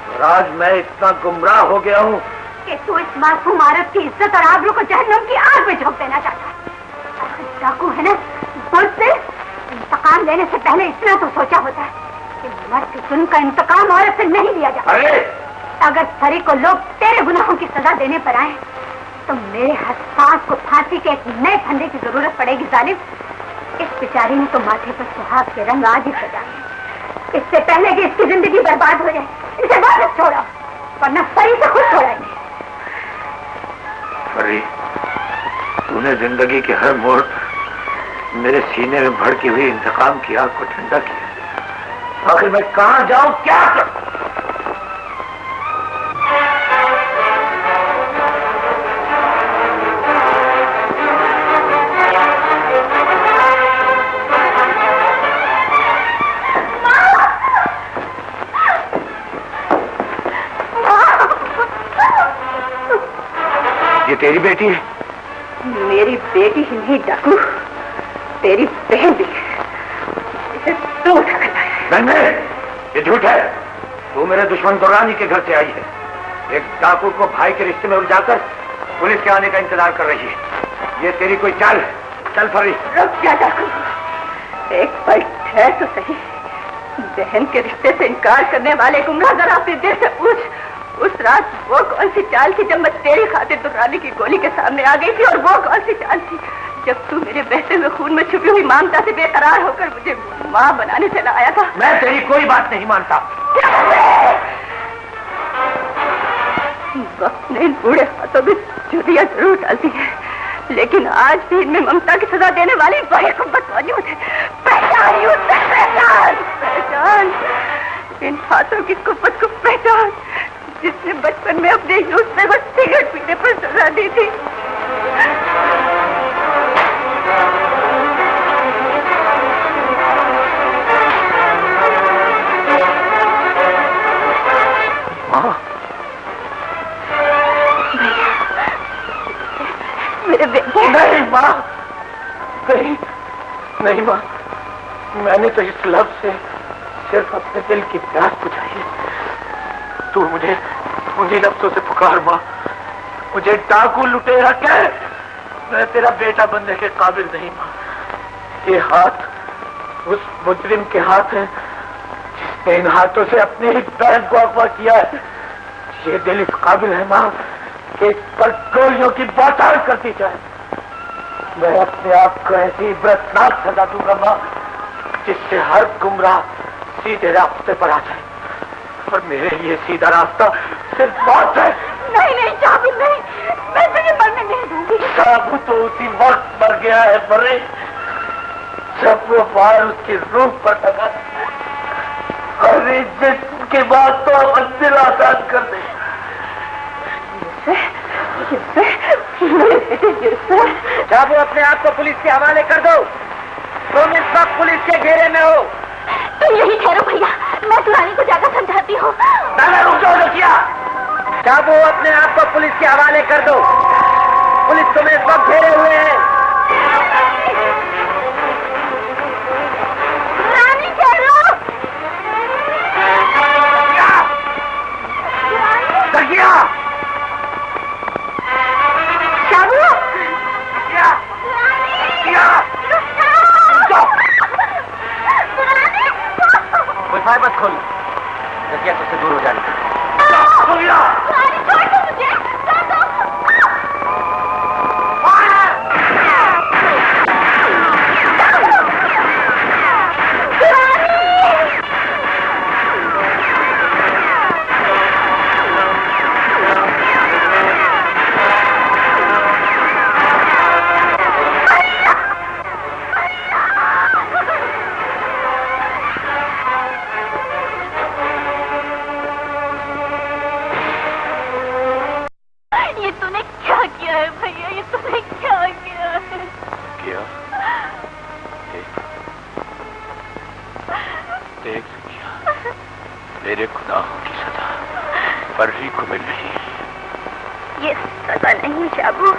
और आज मैं इतना गुमराह हो गया हूँ कि तू इस मासूम औरत की इज्जत और आबरू को जहन्नुम की आग में झोंक देना चाहता है। डाकू है ना, मुझसे इंतकाम लेने से पहले इतना तो सोचा होता है कि मर्द के जुल्म का इंतकाम औरत से नहीं लिया जाता। अगर सरी को लोग तेरे गुनाहों की सजा देने पर आए तो मेरे हसास को फांसी के एक नए फंदे की जरूरत पड़ेगी। जालिम, इस बेचारी ने तो माथे पर सुहाग के रंग आज ही सजाए। इससे पहले कि इसकी जिंदगी बर्बाद हो जाए, इसे वापस छोड़ो, वरना सरी से खुद छोड़ाएंगे। फरी, तूने जिंदगी के हर मोड़ मेरे सीने में भड़की हुई इंतकाम की आग को ठंडा किया। आखिर मैं कहां जाऊं, क्या करूं? ये तेरी बेटी है? मेरी बेटी ही नहीं डाकू, तेरी बहन भी है। इसे तू उठा कर लाया। नहीं, ये झूठ है। तू मेरे दुश्मन दुर्रानी के घर से आई है। एक डाकू को भाई के रिश्ते में उलझाकर पुलिस के आने का इंतजार कर रही है। ये तेरी कोई चाल है। चल फरी। रुक जा डाकू, एक पल ठहर तो सही। बहन के रिश्ते से इनकार करने वाले गुमराह, जरा अपने दिल से पूछ, उस रात वो कौन सी चाल थी जब मैं तेरी खातिर दुर्रानी की गोली के सामने आ गई थी? और वो कौन सी चाल थी जब तू मेरे बहते हुए खून में छुपी हुई ममता से बेकरार होकर मुझे मां बनाने चला आया था? मैं तेरी कोई बात नहीं मानता। वक्त ने इन बूढ़े हाथों में चुरियां जरूर डालती है, लेकिन आज भी इनमें ममता की सजा देने वाली बड़ी कुव्वत मौजूद है। पहचान यूसुफ, पहचान, पहचान इन हाथों की कुव्वत को, पहचान जिसने बचपन में अपने यूसुफ को सिगरेट पीने पर सजा दी थी। मेरे बेटे। नहीं माँ, नहीं माँ, मैंने तो इस लफ्ज से सिर्फ अपने दिल की प्यास बुझाई है। तू मुझे उन्हीं लफ्जों से पुकार माँ। मुझे डाकू लुटेरा कह, मैं तेरा बेटा बनने के काबिल नहीं माँ। ये हाथ उस मुजरिम के हाथ है जिसने इन हाथों से अपनी ही बहन को अगवा किया है। ये दिल इस काबिल है माँ कि इस पर गोलियों की बौछार करती जाए। मैं अपने आप को ऐसी इबरतनाक सजा दूंगा माँ जिससे हर गुमराह सीधे रास्ते पर आ जाए। और मेरे लिए सीधा रास्ता सिर्फ मौत है। नहीं नहीं शाबू, नहीं, मैं तुझे मरने नहीं दूंगी। शाबू तो उसी वक्त मर गया है बरे, जब वो वार उसकी रूह पर लगा। और जिसके बाद तो मंजिल आसान कर दे। शाबू, अपने आप को पुलिस के हवाले कर दो। तुम इस वक्त पुलिस के घेरे में हो। तुम यही ठहरो भैया, मैं दुरानी को जाकर समझाती हूँ। रुक जाओ किया। शाबू, अपने आप को पुलिस के हवाले कर दो। पुलिस तुम्हें इस वक्त घेरे हुए है। दुरानी ठहरो। तकिया। शाबू, गुफाएं मत खोल, तकिया तुझसे दूर हो जाने। छोड़ दो मुझे, छोड़ दो। मेरे गुनाहों की सजा फर्री को मिल रही है। ये सजा नहीं शाबू,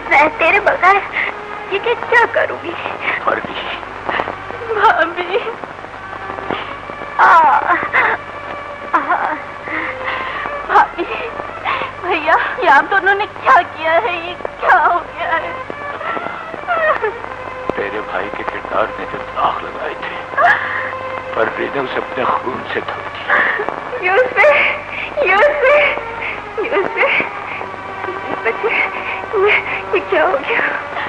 मैं तेरे बगैर ये क्या करूंगी? भाभी भाभी, भैया, ये आप दोनों ने क्या किया है? ये क्या हो गया है? तेरे भाई के किरदार ने जो दाग लगाए थे, पर्री ने उसे अपने खून से धो दिया। बच्चे, ये क्या हो गया?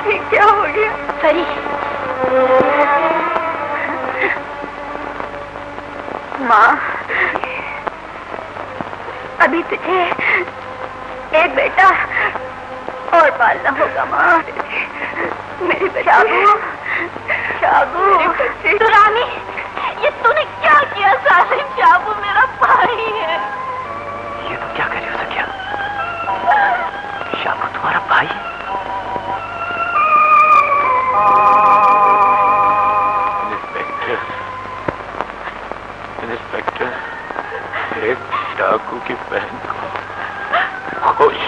ये क्या हो गया? परी, माँ, अभी तुझे एक बेटा और पालना होगा माँ। मेरे बेटा शाबू, तो रानी, ये तूने क्या किया? साले, शाबू मेरा भाई है। ये तो क्या कर रही हो सखिया? शाबू तुम्हारा भाई है? इंस्पेक्टर, एक डाकू की बहन को खुश